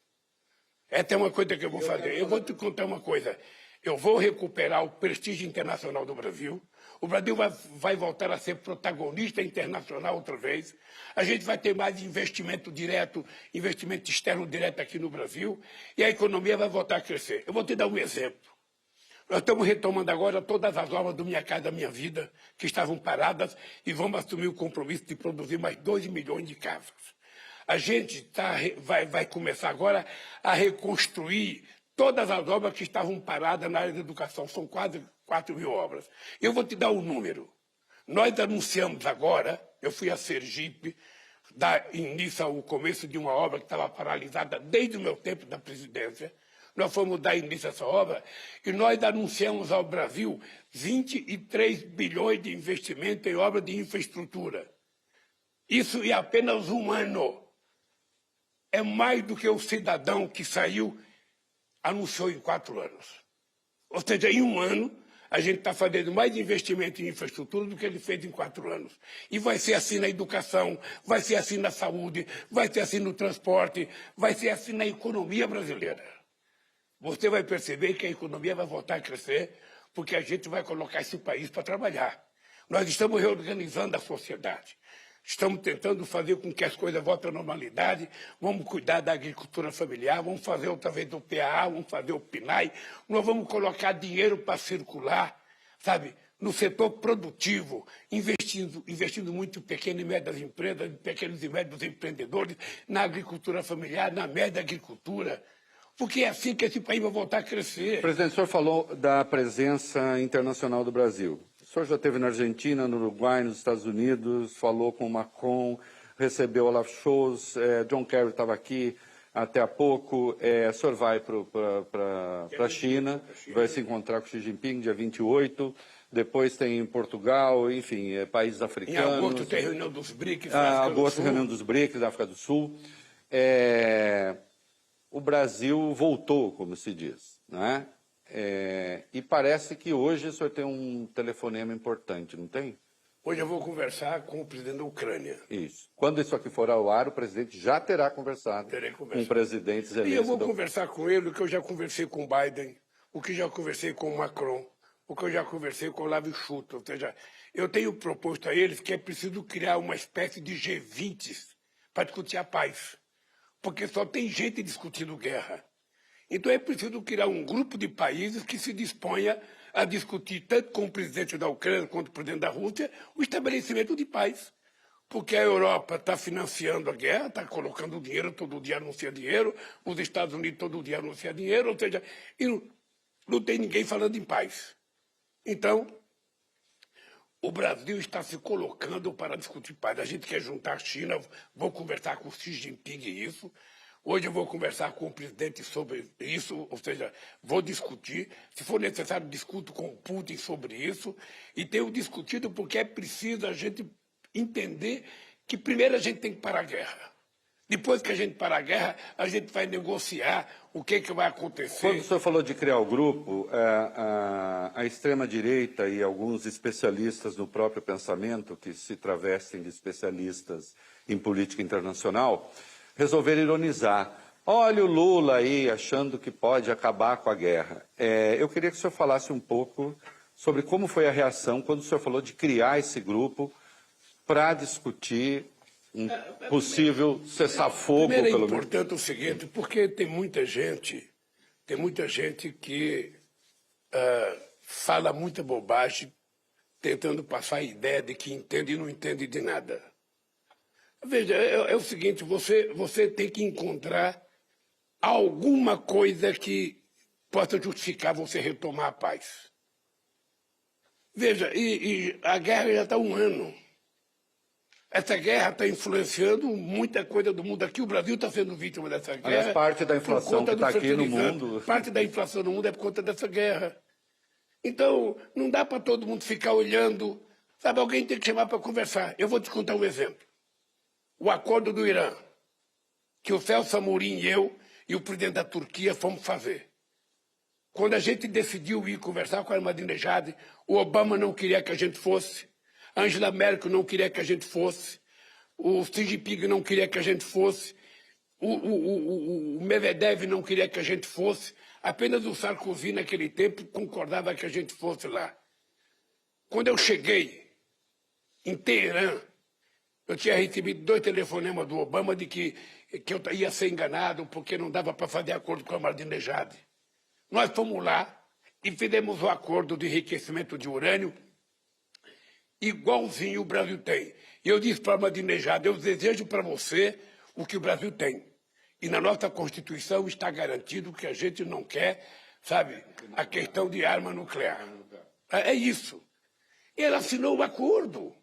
Essa é uma coisa que eu vou fazer. Eu vou te contar uma coisa. Eu vou recuperar o prestígio internacional do Brasil. O Brasil vai voltar a ser protagonista internacional outra vez. A gente vai ter mais investimento direto, investimento externo direto aqui no Brasil. E a economia vai voltar a crescer. Eu vou te dar um exemplo. Nós estamos retomando agora todas as obras do Minha Casa Minha Vida, que estavam paradas, e vamos assumir o compromisso de produzir mais 2 milhões de casas. A gente vai começar agora a reconstruir todas as obras que estavam paradas na área da educação. São quase 4 mil obras. Eu vou te dar um número. Nós anunciamos agora, eu fui a Sergipe, dar início ao começo de uma obra que estava paralisada desde o meu tempo da presidência. Nós fomos dar início a essa obra e nós anunciamos ao Brasil 23 bilhões de investimento em obras de infraestrutura. Isso em apenas um ano. É mais do que o cidadão que saiu anunciou em 4 anos. Ou seja, em um ano, a gente está fazendo mais investimento em infraestrutura do que ele fez em 4 anos. E vai ser assim na educação, vai ser assim na saúde, vai ser assim no transporte, vai ser assim na economia brasileira. Você vai perceber que a economia vai voltar a crescer porque a gente vai colocar esse país para trabalhar. Nós estamos reorganizando a sociedade. Estamos tentando fazer com que as coisas voltem à normalidade. Vamos cuidar da agricultura familiar, vamos fazer outra vez o PAA, vamos fazer o PNAE. Nós vamos colocar dinheiro para circular, sabe, no setor produtivo, investindo muito em pequenas e médias empresas, em pequenos e médios empreendedores, na agricultura familiar, na média agricultura. Porque é assim que esse país vai voltar a crescer. Presidente, o senhor falou da presença internacional do Brasil. O senhor já esteve na Argentina, no Uruguai, nos Estados Unidos, falou com o Macron, recebeu Olaf Scholz, John Kerry estava aqui até há pouco. O senhor vai para a China, vai se encontrar com Xi Jinping dia 28. Depois tem Portugal, enfim, países africanos. Em agosto tem reunião dos BRICS. Agosto, reunião dos BRICS da África do Sul. O Brasil voltou, como se diz, né? E parece que hoje o senhor tem um telefonema importante, não tem? Hoje eu vou conversar com o presidente da Ucrânia. Isso. Quando isso aqui for ao ar, o presidente já terá conversado com o presidente Zelensky. E eu vou conversar com ele o que eu já conversei com o Biden, o que já conversei com o Macron, o que eu já conversei com o Olavo Scholz. Ou seja, eu tenho proposto a eles que é preciso criar uma espécie de G20 para discutir a paz. Porque só tem gente discutindo guerra. Então é preciso criar um grupo de países que se disponha a discutir, tanto com o presidente da Ucrânia quanto o presidente da Rússia, o estabelecimento de paz. Porque a Europa está financiando a guerra, está colocando dinheiro, todo dia anuncia dinheiro, os Estados Unidos todo dia anuncia dinheiro, ou seja, e não tem ninguém falando em paz. Então, o Brasil está se colocando para discutir paz. A gente quer juntar a China, vou conversar com o Xi Jinping isso. Hoje eu vou conversar com o presidente sobre isso, ou seja, vou discutir. Se for necessário, discuto com o Putin sobre isso. E tenho discutido porque é preciso a gente entender que primeiro a gente tem que parar a guerra. Depois que a gente parar a guerra, a gente vai negociar o que vai acontecer. Quando o senhor falou de criar o grupo, a extrema-direita e alguns especialistas no próprio pensamento, que se travestem de especialistas em política internacional, resolveram ironizar. Olha o Lula aí achando que pode acabar com a guerra. Eu queria que o senhor falasse um pouco sobre como foi a reação quando o senhor falou de criar esse grupo para discutir um possível cessar-fogo. Primeiro é importante o seguinte, porque tem muita gente que fala muita bobagem, tentando passar a ideia de que entende e não entende de nada. Veja, é o seguinte, você tem que encontrar alguma coisa que possa justificar você retomar a paz. Veja, e a guerra já está há 1 ano. Essa guerra está influenciando muita coisa do mundo. Aqui o Brasil está sendo vítima dessa guerra. Aliás, parte da inflação que está aqui no mundo... Parte da inflação no mundo é por conta dessa guerra. Então, não dá para todo mundo ficar olhando. Sabe, alguém tem que chamar para conversar. Eu vou te contar um exemplo. O acordo do Irã, que o Celso Amorim e eu e o presidente da Turquia fomos fazer. Quando a gente decidiu ir conversar com a Ahmadinejad, o Obama não queria que a gente fosse, a Angela Merkel não queria que a gente fosse, o Xi Jinping não queria que a gente fosse, o Medvedev não queria que a gente fosse, apenas o Sarkozy naquele tempo concordava que a gente fosse lá. Quando eu cheguei em Teherã, eu tinha recebido 2 telefonemas do Obama de que eu ia ser enganado porque não dava para fazer acordo com a Ahmadinejad. Nós fomos lá e fizemos o acordo de enriquecimento de urânio igualzinho o Brasil tem. E eu disse para a Ahmadinejad, eu desejo para você o que o Brasil tem. E na nossa Constituição está garantido que a gente não quer, sabe, a questão de arma nuclear. É isso. E ela assinou o acordo.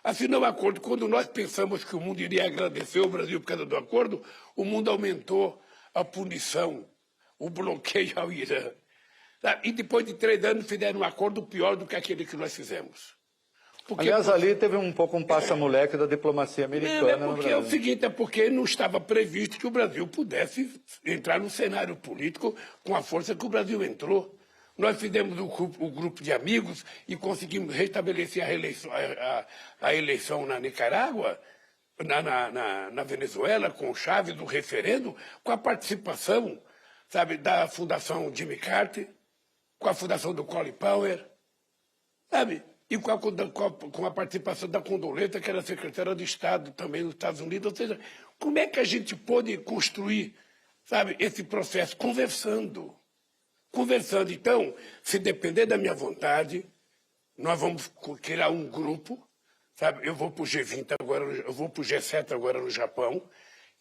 Assinou o acordo. Quando nós pensamos que o mundo iria agradecer o Brasil por causa do acordo, o mundo aumentou a punição, o bloqueio ao Irã. E depois de 3 anos fizeram um acordo pior do que aquele que nós fizemos. Aliás, ali teve um pouco um passa-moleque da diplomacia americana no Brasil. É o seguinte, é porque não estava previsto que o Brasil pudesse entrar no cenário político com a força que o Brasil entrou. Nós fizemos o grupo de amigos e conseguimos restabelecer a eleição na Nicarágua, na Venezuela, com o Chávez, do referendo, com a participação, sabe, da Fundação Jimmy Carter, com a Fundação do Colin Powell, sabe? E com a participação da Condoleezza, que era secretária de Estado também nos Estados Unidos. Ou seja, como é que a gente pôde construir, sabe, esse processo? Conversando. Conversando. Então, se depender da minha vontade, nós vamos criar um grupo, sabe? Eu vou para o G20 agora, eu vou para o G7 agora no Japão.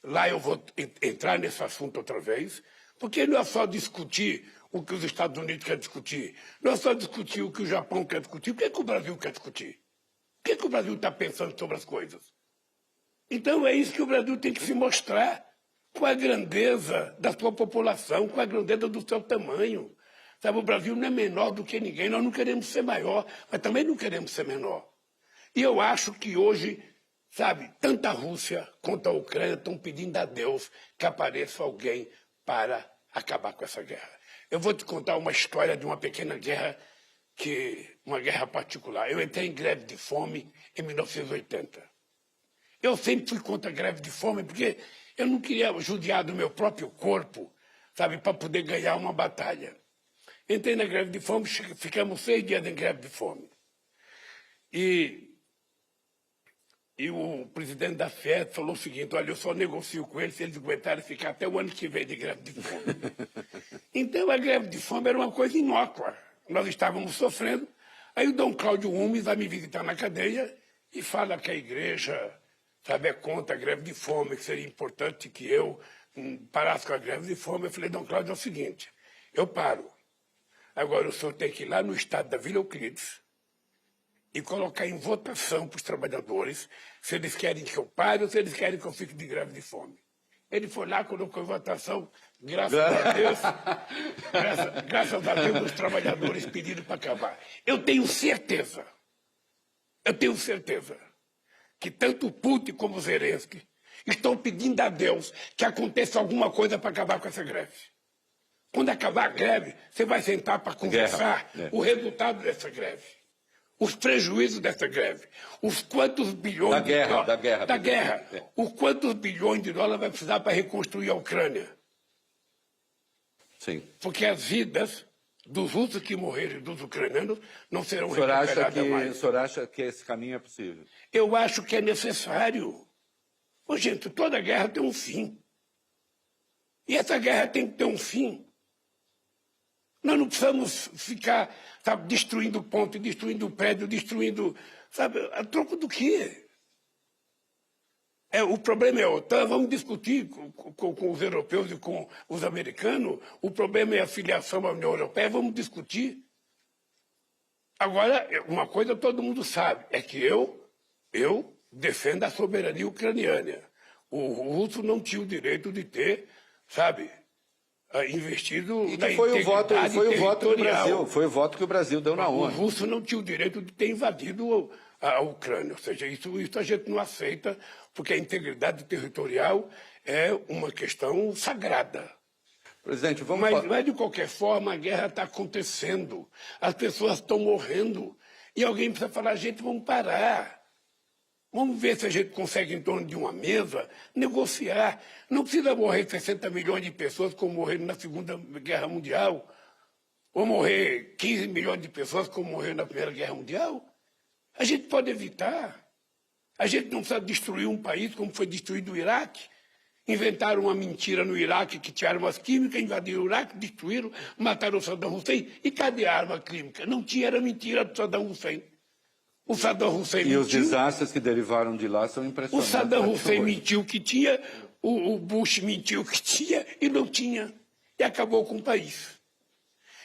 Lá eu vou entrar nesse assunto outra vez, porque não é só discutir o que os Estados Unidos querem discutir, não é só discutir o que o Japão quer discutir, o que é que o Brasil quer discutir? O que é que o Brasil está pensando sobre as coisas? Então é isso que o Brasil tem que se mostrar, com a grandeza da sua população, com a grandeza do seu tamanho. Sabe, o Brasil não é menor do que ninguém, nós não queremos ser maior, mas também não queremos ser menor. E eu acho que hoje, sabe, tanto a Rússia quanto a Ucrânia estão pedindo a Deus que apareça alguém para acabar com essa guerra. Eu vou te contar uma história de uma pequena guerra, uma guerra particular. Eu entrei em greve de fome em 1980. Eu sempre fui contra a greve de fome porque eu não queria judiar do meu próprio corpo, sabe, para poder ganhar uma batalha. Entrei na greve de fome, ficamos 6 dias em greve de fome. E o presidente da FED falou o seguinte, olha, eu só negocio com eles se eles aguentarem ficar até o ano que vem de greve de fome. Então a greve de fome era uma coisa inócua. Nós estávamos sofrendo. Aí o Dom Cláudio Umes vai me visitar na cadeia e fala que a igreja, sabe, é contra a greve de fome, que seria importante que eu parasse com a greve de fome. Eu falei, Dom Cláudio, é o seguinte, eu paro. Agora o senhor tem que ir lá no estado da Vila Euclides e colocar em votação para os trabalhadores se eles querem que eu pare ou se eles querem que eu fique de greve de fome. Ele foi lá, colocou em votação, graças a Deus, graças a Deus os trabalhadores pediram para acabar. Eu tenho certeza que tanto o Putin como o Zelensky estão pedindo a Deus que aconteça alguma coisa para acabar com essa greve. Quando acabar a greve, você vai sentar para conversar o resultado dessa greve. Os prejuízos dessa greve, os quantos bilhões de dólares... Da guerra. Os quantos bilhões de dólares vai precisar para reconstruir a Ucrânia. Sim. Porque as vidas dos russos que morreram e dos ucranianos não serão recuperadas mais. O senhor acha que esse caminho é possível? Eu acho que é necessário. Ô, gente, toda guerra tem um fim. E essa guerra tem que ter um fim. Nós não precisamos ficar, sabe, destruindo ponte, destruindo prédio, destruindo, sabe, a troco do quê? O problema é a OTAN, vamos discutir com os europeus e com os americanos, o problema é a filiação à União Europeia, vamos discutir. Agora, uma coisa todo mundo sabe, é que eu defendo a soberania ucraniana. O russo não tinha o direito de ter, sabe, investido E na que foi o voto do territorial. Brasil, foi o voto que o Brasil deu na O ONU. russo não tinha o direito de ter invadido a Ucrânia. Ou seja, isso a gente não aceita, porque a integridade territorial é uma questão sagrada. Presidente, Mas, de qualquer forma, a guerra está acontecendo. As pessoas estão morrendo. E alguém precisa falar, gente, vamos parar. Vamos ver se a gente consegue, em torno de uma mesa, negociar. Não precisa morrer 60 milhões de pessoas como morreram na Segunda Guerra Mundial. Ou morrer 15 milhões de pessoas como morreram na Primeira Guerra Mundial. A gente pode evitar. A gente não precisa destruir um país como foi destruído o Iraque. Inventaram uma mentira no Iraque que tinha armas químicas, invadiram o Iraque, destruíram, mataram o Saddam Hussein. E cadê a arma química? Não tinha, era mentira do Saddam Hussein. O Saddam Hussein mentiu. E os desastres que derivaram de lá são O impressionantes. Saddam Hussein mentiu que tinha, o Bush mentiu que tinha e não tinha. E acabou com o país.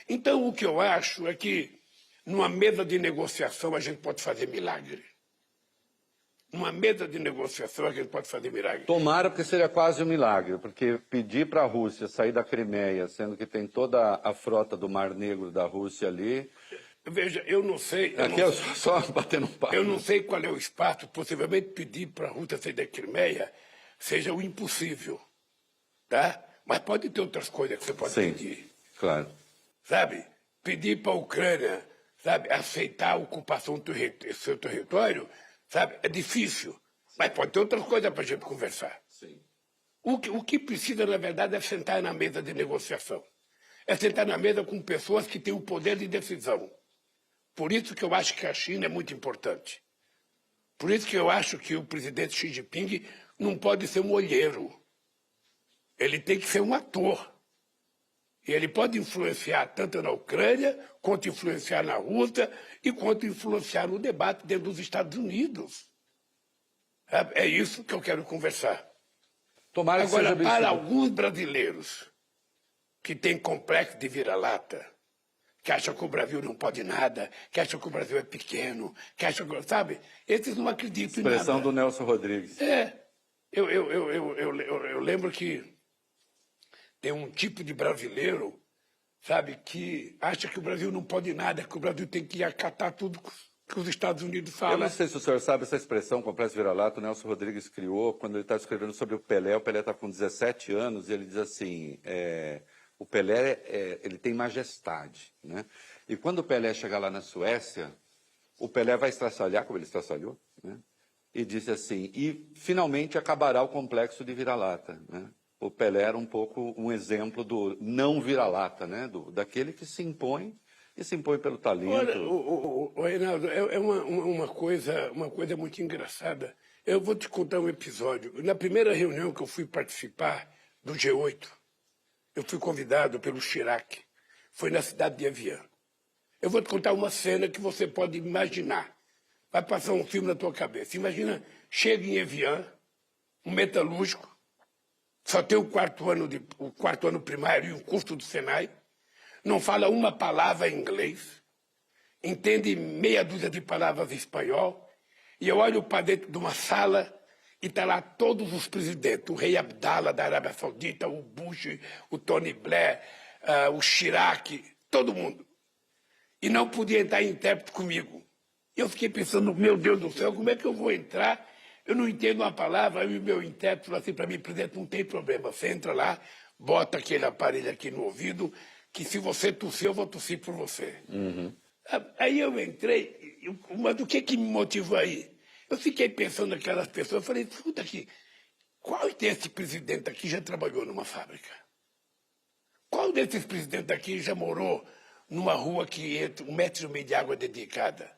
Então, o que eu acho é que, numa mesa de negociação, a gente pode fazer milagre. Numa mesa de negociação, a gente pode fazer milagre. Tomara, porque seria quase um milagre, porque pedir para a Rússia sair da Crimeia, sendo que tem toda a frota do Mar Negro da Rússia ali... Veja, eu não sei... Aqui é só batendo um papo. Eu não sei qual é o espaço, possivelmente pedir para a Rússia sair da Crimeia seja o impossível, tá? Mas pode ter outras coisas que você pode pedir. Claro. Sabe? Pedir para a Ucrânia, sabe, aceitar a ocupação do seu território, sabe, é difícil. Mas pode ter outras coisas para a gente conversar. Sim. O que precisa, na verdade, é sentar na mesa de negociação. É sentar na mesa com pessoas que têm o poder de decisão. Por isso que eu acho que a China é muito importante. Por isso que eu acho que o presidente Xi Jinping não pode ser um olheiro. Ele tem que ser um ator. E ele pode influenciar tanto na Ucrânia, quanto influenciar na Rússia e quanto influenciar no debate dentro dos Estados Unidos. É isso que eu quero conversar. Tomara que Agora, seja bem para seguro. alguns brasileiros que têm complexo de vira-lata, que acham que o Brasil não pode nada, que acham que o Brasil é pequeno, que acham que, sabe? Esses não acreditam em nada. Expressão do Nelson Rodrigues. Eu lembro que tem um tipo de brasileiro, sabe, que acha que o Brasil não pode nada, que o Brasil tem que acatar tudo que os Estados Unidos falam. Eu não sei se o senhor sabe essa expressão, complexo vira-lata, o Nelson Rodrigues criou quando ele está escrevendo sobre o Pelé. O Pelé está com 17 anos e ele diz assim... O Pelé, ele tem majestade, né? E quando o Pelé chegar lá na Suécia, o Pelé vai estraçalhar, como ele estraçalhou, né? E disse assim, e finalmente acabará o complexo de vira-lata, né? O Pelé era um pouco um exemplo do não vira-lata, né? Daquele que se impõe, e se impõe pelo talento. Olha, Reinaldo, é uma coisa muito engraçada. Eu vou te contar um episódio. Na primeira reunião que eu fui participar do G8, eu fui convidado pelo Chirac. Foi na cidade de Evian. Eu vou te contar uma cena que você pode imaginar. Vai passar um filme na tua cabeça. Imagina, chega em Evian, um metalúrgico, só tem o quarto ano primário e o curso do Senai, não fala uma palavra em inglês, entende meia dúzia de palavras em espanhol, e eu olho para dentro de uma sala e está lá todos os presidentes, o rei Abdallah da Arábia Saudita, o Bush, o Tony Blair, o Chirac, todo mundo. E não podia entrar intérprete comigo. Eu fiquei pensando, meu Deus do céu, como é que eu vou entrar? Eu não entendo uma palavra, e o meu intérprete falou assim para mim, presidente, não tem problema, você entra lá, bota aquele aparelho aqui no ouvido, que se você tossir, eu vou tossir por você. Uhum. Aí eu entrei, mas o que me motivou aí? Eu fiquei pensando naquelas pessoas, eu falei, escuta aqui, qual desse presidente aqui já trabalhou numa fábrica? Qual desses presidentes aqui já morou numa rua que entra 1,5 metro de água dedicada?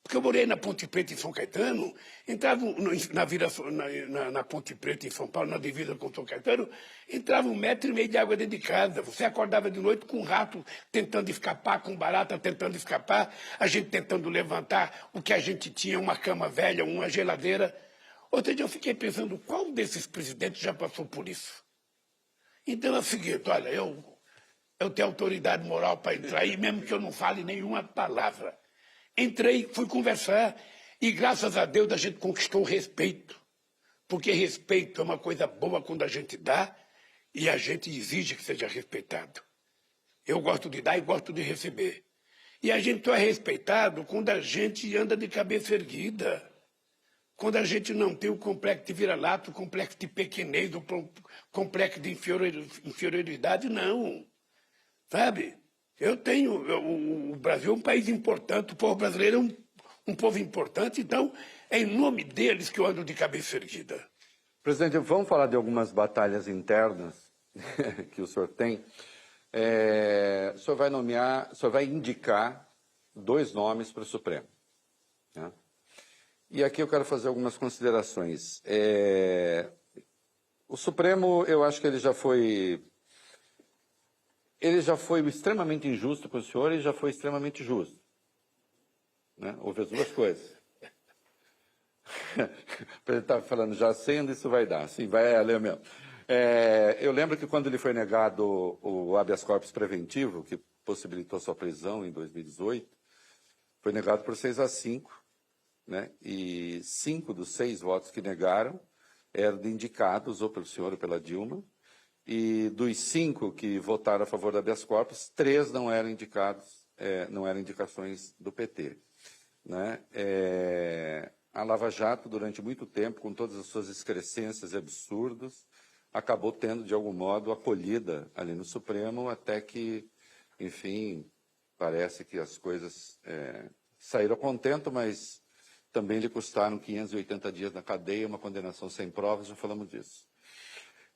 Porque eu morei na Ponte Preta, em São Caetano, entrava na Ponte Preta, em São Paulo, na divisa com São Caetano, entrava 1,5 metro de água dentro de casa. Você acordava de noite com um rato tentando escapar, com barata tentando escapar, a gente tentando levantar o que a gente tinha, uma cama velha, uma geladeira. Outro dia eu fiquei pensando, qual desses presidentes já passou por isso? Então é o seguinte, olha, eu tenho autoridade moral para entrar aí, mesmo que eu não fale nenhuma palavra. Entrei, fui conversar e, graças a Deus, a gente conquistou o respeito. Porque respeito é uma coisa boa quando a gente dá e a gente exige que seja respeitado. Eu gosto de dar e gosto de receber. E a gente só é respeitado quando a gente anda de cabeça erguida. Quando a gente não tem o complexo de vira-lata, o complexo de pequenez, o complexo de inferioridade, não. Sabe? O Brasil é um país importante, o povo brasileiro é um povo importante, então é em nome deles que eu ando de cabeça erguida. Presidente, vamos falar de algumas batalhas internas que o senhor tem. O senhor vai indicar 2 nomes para o Supremo. Né? E aqui eu quero fazer algumas considerações. O Supremo, eu acho que ele já foi extremamente injusto com o senhor e já foi extremamente justo. Né? Houve as 2 coisas. Ele estava falando, já sei onde isso vai dar. Sim, vai ler mesmo. Eu lembro que quando ele foi negado o habeas corpus preventivo, que possibilitou sua prisão em 2018, foi negado por 6-5, né? E 5 dos 6 votos que negaram eram de indicados, ou pelo senhor ou pela Dilma, e dos 5 que votaram a favor do habeas corpus, 3 não eram indicados, não eram indicações do PT. Né? A Lava Jato, durante muito tempo, com todas as suas excrescências e absurdos, acabou tendo, de algum modo, acolhida ali no Supremo, até que, enfim, parece que as coisas saíram a contento, mas também lhe custaram 580 dias na cadeia, uma condenação sem provas, já falamos disso.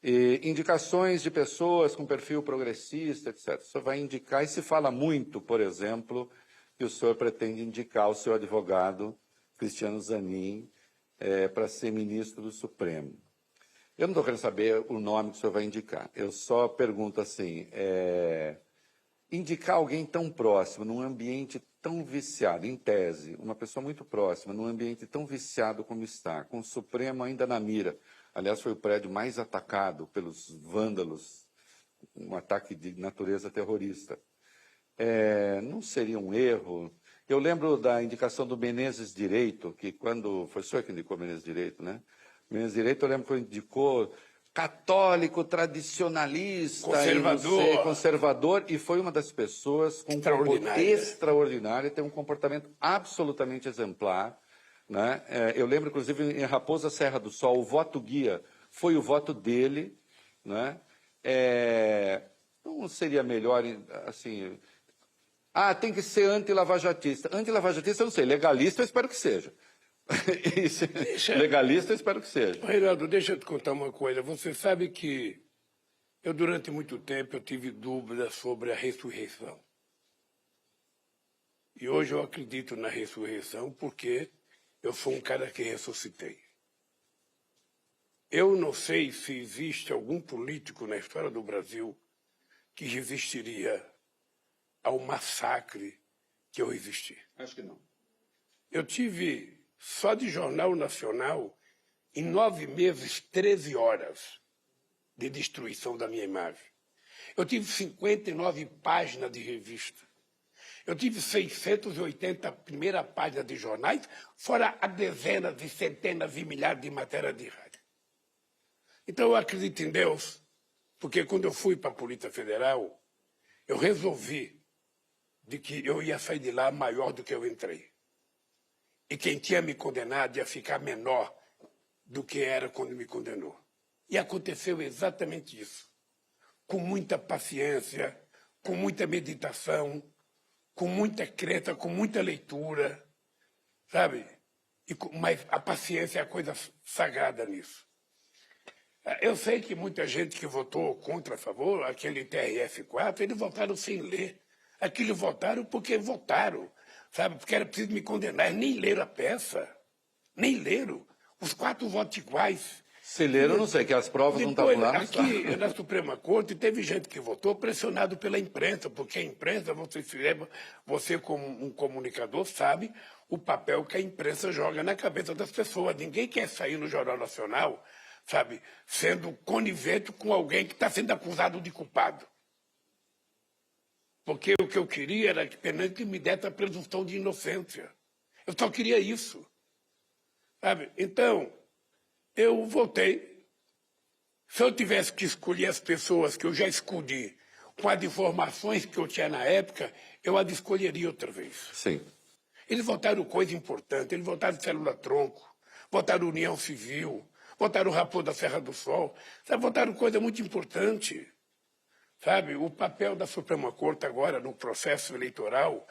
E indicações de pessoas com perfil progressista, etc. O senhor vai indicar, e se fala muito, por exemplo, que o senhor pretende indicar o seu advogado, Cristiano Zanin, para ser ministro do Supremo. Eu não estou querendo saber o nome que o senhor vai indicar. Eu só pergunto assim, indicar alguém tão próximo, num ambiente tão viciado, em tese, uma pessoa muito próxima, num ambiente tão viciado como está, com o Supremo ainda na mira. Aliás, foi o prédio mais atacado pelos vândalos, um ataque de natureza terrorista. Não seria um erro? Eu lembro da indicação do Menezes Direito, que quando... Foi o senhor que indicou Menezes Direito, né? Menezes Direito, eu lembro que indicou católico, tradicionalista, conservador, e foi uma das pessoas com um comportamento extraordinário, tem um comportamento absolutamente exemplar. Né? Eu lembro, inclusive, em Raposa Serra do Sol, o voto guia foi o voto dele. Né? Não seria melhor, assim... tem que ser anti-lavajatista. Anti-lavajatista, eu não sei. Legalista, eu espero que seja. Legalista, eu espero que seja. Reinaldo, deixa eu te contar uma coisa. Você sabe que eu, durante muito tempo, eu tive dúvidas sobre a ressurreição. E hoje eu acredito na ressurreição porque eu sou um cara que ressuscitei. Eu não sei se existe algum político na história do Brasil que resistiria ao massacre que eu resisti. Acho que não. Eu tive, só de Jornal Nacional, em 9 meses, 13 horas de destruição da minha imagem. Eu tive 59 páginas de revista. Eu tive 680 primeiras páginas de jornais, fora a dezenas e centenas e milhares de matérias de rádio. Então eu acredito em Deus, porque quando eu fui para a Polícia Federal, eu resolvi de que eu ia sair de lá maior do que eu entrei. E quem tinha me condenado ia ficar menor do que era quando me condenou. E aconteceu exatamente isso. Com muita paciência, com muita meditação, com muita crença, com muita leitura, sabe? Mas a paciência é a coisa sagrada nisso. Eu sei que muita gente que votou contra a favor, aquele TRF4, eles votaram sem ler. Aquilo votaram porque votaram. sabe? Porque era preciso me condenar. Nem leram a peça. Nem leram. Os 4 votos iguais. Se leram, não sei, que as provas não estavam lá. Aqui na Suprema Corte teve gente que votou pressionado pela imprensa, porque a imprensa, você como um comunicador sabe o papel que a imprensa joga na cabeça das pessoas. Ninguém quer sair no Jornal Nacional, sabe, sendo conivente com alguém que está sendo acusado de culpado. Porque o que eu queria era que me desse a presunção de inocência. Eu só queria isso. Sabe? Então, eu votei. Se eu tivesse que escolher as pessoas que eu já escolhi com as informações que eu tinha na época, eu as escolheria outra vez. Sim. Eles votaram coisa importante, eles votaram célula-tronco, votaram União Civil, votaram Raposo da Serra do Sol, sabe, votaram coisa muito importante. Sabe, o papel da Suprema Corte agora no processo eleitoral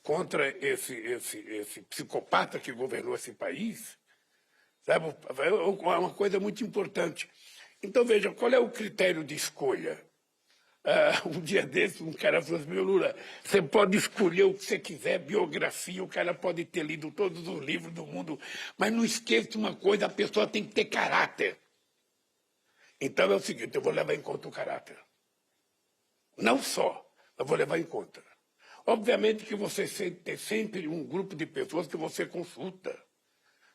contra esse psicopata que governou esse país, sabe, é uma coisa muito importante. Então, veja, qual é o critério de escolha? Um dia desses, um cara falou assim, meu Lula, você pode escolher o que você quiser, biografia, o cara pode ter lido todos os livros do mundo, mas não esqueça uma coisa, a pessoa tem que ter caráter. Então é o seguinte, eu vou levar em conta o caráter. Não só, mas vou levar em conta. Obviamente que você tem sempre um grupo de pessoas que você consulta.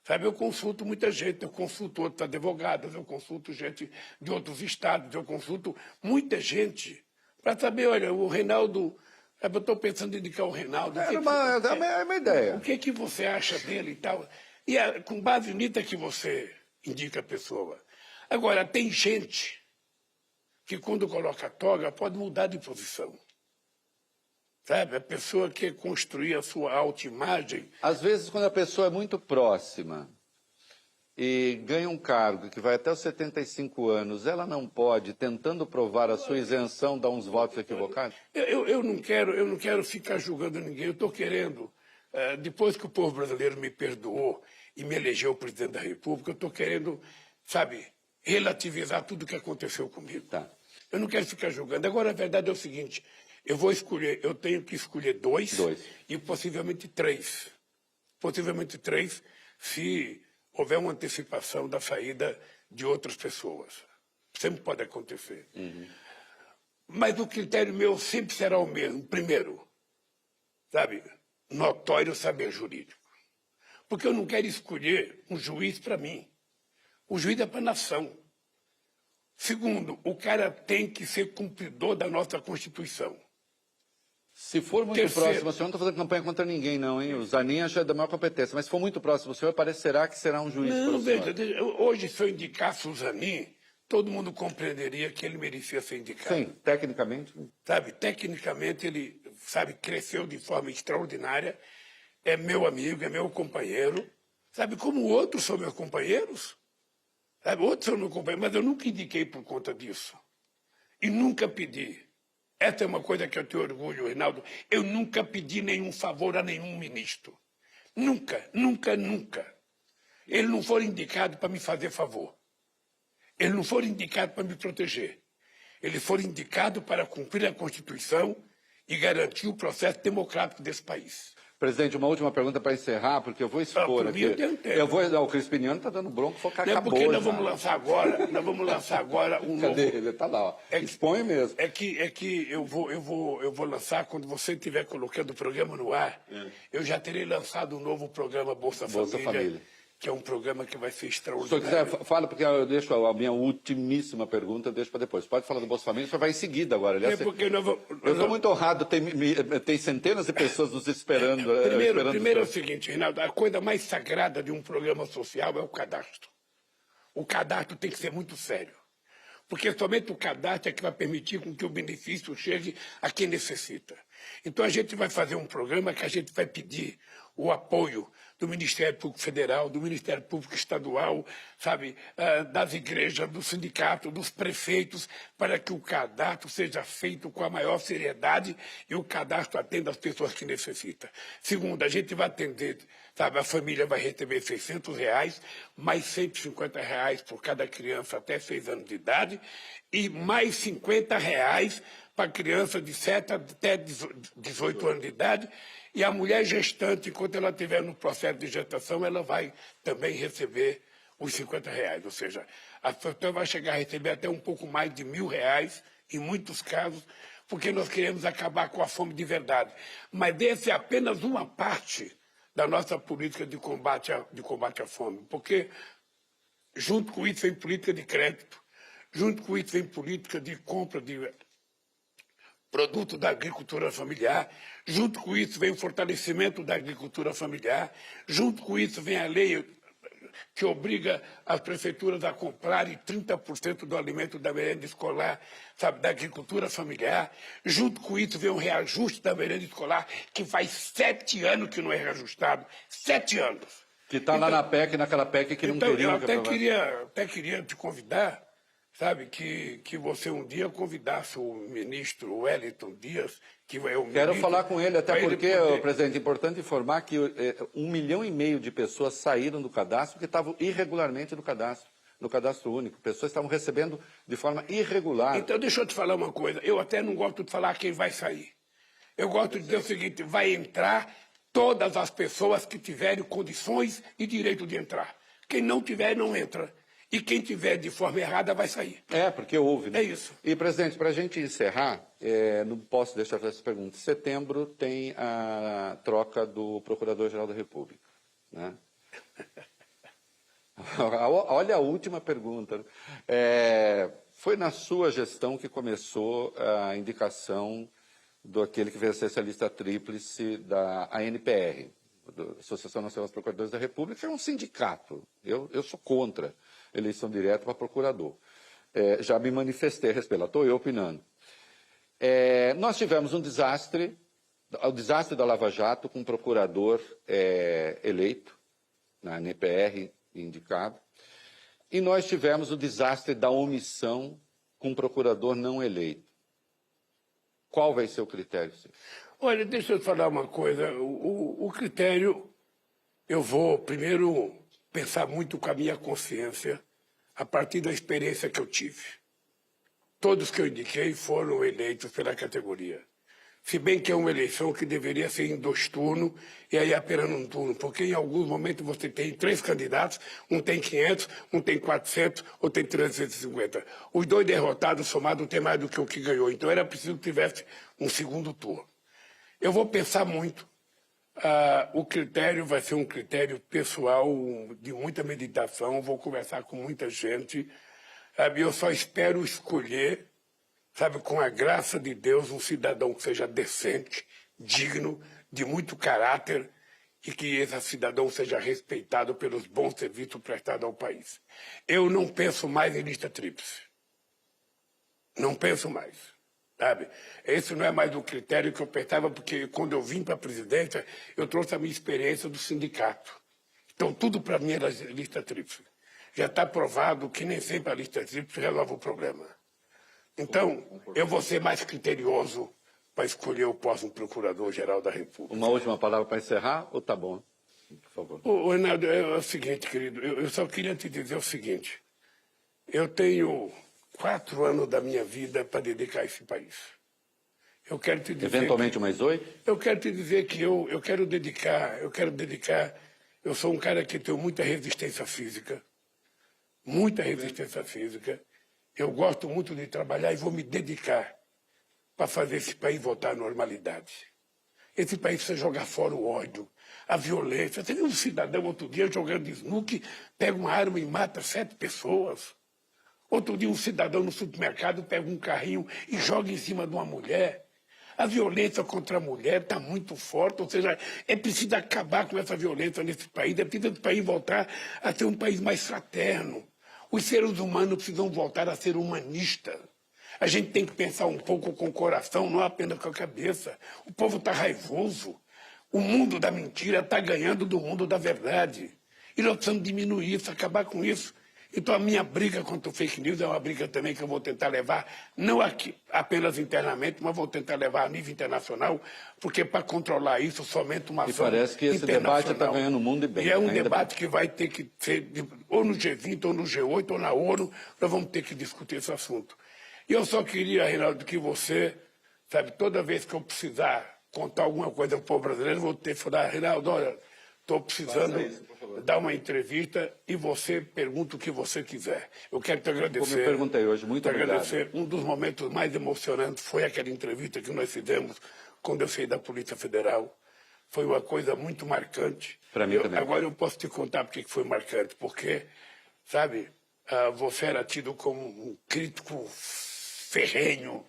Sabe, eu consulto muita gente, eu consulto outros advogados, eu consulto gente de outros estados, eu consulto muita gente para saber, olha, o Reinaldo, eu estou pensando em indicar o Reinaldo. É uma ideia. O que você acha dele e tal? E com base nisso é que você indica a pessoa. Agora, tem gente que quando coloca a toga pode mudar de posição. Sabe, a pessoa quer construir a sua autoimagem. Às vezes, quando a pessoa é muito próxima e ganha um cargo que vai até os 75 anos, ela não pode, tentando provar a sua isenção, dar uns votos equivocados? Eu não quero ficar julgando ninguém. Eu estou querendo, depois que o povo brasileiro me perdoou e me elegeu presidente da República, eu estou querendo, sabe, relativizar tudo o que aconteceu comigo. Tá. Eu não quero ficar julgando. Agora, a verdade é o seguinte, eu tenho que escolher dois. E possivelmente 3. Possivelmente 3, se houver uma antecipação da saída de outras pessoas. Sempre pode acontecer. Uhum. Mas o critério meu sempre será o mesmo. Primeiro, sabe, notório saber jurídico. Porque eu não quero escolher um juiz para mim. O juiz é para a nação. Segundo, o cara tem que ser cumpridor da nossa Constituição. Se for muito próximo, o senhor não está fazendo campanha contra ninguém, não, hein? O Zanin acha da maior competência, mas se for muito próximo, o senhor parecerá que será um juiz. Não, veja, hoje, se eu indicasse o Zanin, todo mundo compreenderia que ele merecia ser indicado. Sim, tecnicamente. Sabe, tecnicamente ele, sabe, cresceu de forma extraordinária, é meu amigo, é meu companheiro, sabe, como outros são meus companheiros, sabe, outros são meus companheiros, mas eu nunca indiquei por conta disso. E nunca pedi. Essa é uma coisa que eu tenho orgulho, Reinaldo. Eu nunca pedi nenhum favor a nenhum ministro. Nunca, nunca, nunca. Ele não foi indicado para me fazer favor. Ele não foi indicado para me proteger. Ele foi indicado para cumprir a Constituição e garantir o processo democrático desse país. Presidente, uma última pergunta para encerrar, porque eu vou expor aqui. O Crispiniano está dando bronco, acabou. Porque nós vamos lançar agora, um novo... Cadê ele? Está lá, ó. Expõe mesmo. É que eu vou lançar, quando você estiver colocando o programa no ar, eu já terei lançado um novo programa Bolsa Família, que é um programa que vai ser extraordinário. Se o senhor quiser, fala, porque eu deixo a minha ultimíssima pergunta, eu deixo para depois. Pode falar do Bolsa Família, o senhor vai em seguida agora. Aliás, eu estou muito honrado, tem centenas de pessoas nos esperando. Primeiro é o seguinte, Reinaldo, a coisa mais sagrada de um programa social é o cadastro. O cadastro tem que ser muito sério. Porque somente o cadastro é que vai permitir com que o benefício chegue a quem necessita. Então a gente vai fazer um programa que a gente vai pedir o apoio do Ministério Público Federal, do Ministério Público Estadual, sabe, das igrejas, do sindicato, dos prefeitos, para que o cadastro seja feito com a maior seriedade e o cadastro atenda as pessoas que necessitam. Segundo, a gente vai atender, sabe, a família vai receber R$600, mais R$150 por cada criança até 6 anos de idade e mais R$50 para criança de 7 até 18 anos de idade E a mulher gestante, enquanto ela estiver no processo de gestação, ela vai também receber os R$50. Ou seja, a pessoa vai chegar a receber até um pouco mais de R$1.000, em muitos casos, porque nós queremos acabar com a fome de verdade. Mas essa é apenas uma parte da nossa política de combate à fome. Porque, junto com isso, vem política de crédito, junto com isso, vem política de compra de produto da agricultura familiar, junto com isso vem o fortalecimento da agricultura familiar, junto com isso vem a lei que obriga as prefeituras a comprarem 30% do alimento da merenda escolar, sabe, da agricultura familiar. Junto com isso vem o reajuste da merenda escolar, que faz 7 anos que não é reajustado. 7 anos. Que está lá na PEC, naquela PEC que não então, queriam. Eu até queria te convidar, sabe, que você um dia convidasse o ministro Wellington Dias, que é o ministro... Quero falar com ele, até porque, presidente, é importante informar que 1,5 milhão de pessoas saíram do cadastro porque estavam irregularmente no cadastro único. Pessoas estavam recebendo de forma irregular. Então, deixa eu te falar uma coisa. Eu até não gosto de falar quem vai sair. Eu gosto de dizer o seguinte, vai entrar todas as pessoas que tiverem condições e direito de entrar. Quem não tiver, não entra. E quem tiver de forma errada vai sair. É, porque houve, né? É isso. E, presidente, para a gente encerrar, não posso deixar de fazer essa pergunta. Em setembro tem a troca do Procurador-Geral da República, né? Olha a última pergunta. Foi na sua gestão que começou a indicação daquele que vencesse a lista tríplice da ANPR, Associação Nacional dos Procuradores da República, que é um sindicato. Eu sou contra eleição direta para procurador. Já me manifestei a respeito, estou eu opinando. Nós tivemos um desastre, o desastre da Lava Jato, com um procurador eleito, na ANPR indicado, e nós tivemos o desastre da omissão com um procurador não eleito. Qual vai ser o critério, senhor? Olha, deixa eu te falar uma coisa. O critério, eu vou primeiro pensar muito com a minha consciência, a partir da experiência que eu tive. Todos que eu indiquei foram eleitos pela categoria. Se bem que é uma eleição que deveria ser em 2 turnos, e aí apenas um turno, porque em alguns momentos você tem 3 candidatos, um tem 500, um tem 400, ou tem 350. Os 2 derrotados somados tem mais do que o que ganhou, então era preciso que tivesse um 2º turno. Eu vou pensar muito. O critério vai ser um critério pessoal, de muita meditação, vou conversar com muita gente. Eu só espero escolher, sabe, com a graça de Deus, um cidadão que seja decente, digno, de muito caráter, e que esse cidadão seja respeitado pelos bons serviços prestados ao país. Eu não penso mais em lista tríplice. Não penso mais. Sabe? Esse não é mais o critério que eu pensava, porque quando eu vim para a presidência, eu trouxe a minha experiência do sindicato. Então, tudo para mim era lista tríplice. Já está provado que nem sempre a lista tríplice resolve o problema. Então, eu vou ser mais criterioso para escolher o próximo Procurador-Geral da República. Uma última palavra para encerrar, ou tá bom? Por favor. Ô, Reinaldo, é o seguinte, querido, eu só queria te dizer o seguinte. Eu tenho 4 anos da minha vida para dedicar a esse país. Eu quero te dizer... Eventualmente mais 8? Eu quero te dizer que eu quero dedicar... Eu sou um cara que tem muita resistência física. Muita resistência física. Eu gosto muito de trabalhar e vou me dedicar para fazer esse país voltar à normalidade. Esse país precisa jogar fora o ódio, a violência. Você viu um cidadão outro dia jogando snooker, pega uma arma e mata 7 pessoas. Outro dia um cidadão no supermercado pega um carrinho e joga em cima de uma mulher. A violência contra a mulher está muito forte, ou seja, é preciso acabar com essa violência nesse país, é preciso o país voltar a ser um país mais fraterno. Os seres humanos precisam voltar a ser humanistas. A gente tem que pensar um pouco com o coração, não apenas com a cabeça. O povo está raivoso. O mundo da mentira está ganhando do mundo da verdade. E nós precisamos diminuir isso, acabar com isso. Então a minha briga contra o fake news é uma briga também que eu vou tentar levar, não aqui apenas internamente, mas vou tentar levar a nível internacional, porque para controlar isso somente uma ação internacional. E parece que esse debate está ganhando o mundo e bem. E é um debate que vai ter que ser, ou no G20, ou no G8, ou na ONU, nós vamos ter que discutir esse assunto. E eu só queria, Reinaldo, que você, sabe, toda vez que eu precisar contar alguma coisa para o povo brasileiro, vou ter que falar, Reinaldo, olha, estou precisando dar uma entrevista e você pergunta o que você quiser. Eu quero te agradecer. Como eu perguntei hoje, muito obrigado. Agradecer. Um dos momentos mais emocionantes foi aquela entrevista que nós fizemos quando eu saí da Polícia Federal. Foi uma coisa muito marcante. Para mim também. Agora eu posso te contar por que foi marcante, porque, sabe, você era tido como um crítico ferrenho,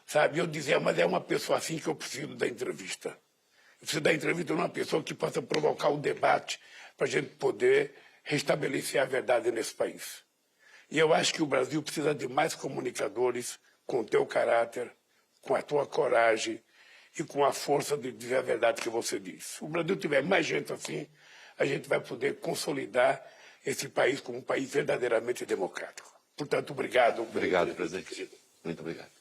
sabe? Eu dizia, mas é uma pessoa assim que eu preciso da entrevista. Eu preciso da entrevista de uma pessoa que possa provocar um debate para a gente poder restabelecer a verdade nesse país. E eu acho que o Brasil precisa de mais comunicadores com o teu caráter, com a tua coragem e com a força de dizer a verdade que você diz. Se o Brasil tiver mais gente assim, a gente vai poder consolidar esse país como um país verdadeiramente democrático. Portanto, obrigado. Obrigado, presidente. Muito obrigado.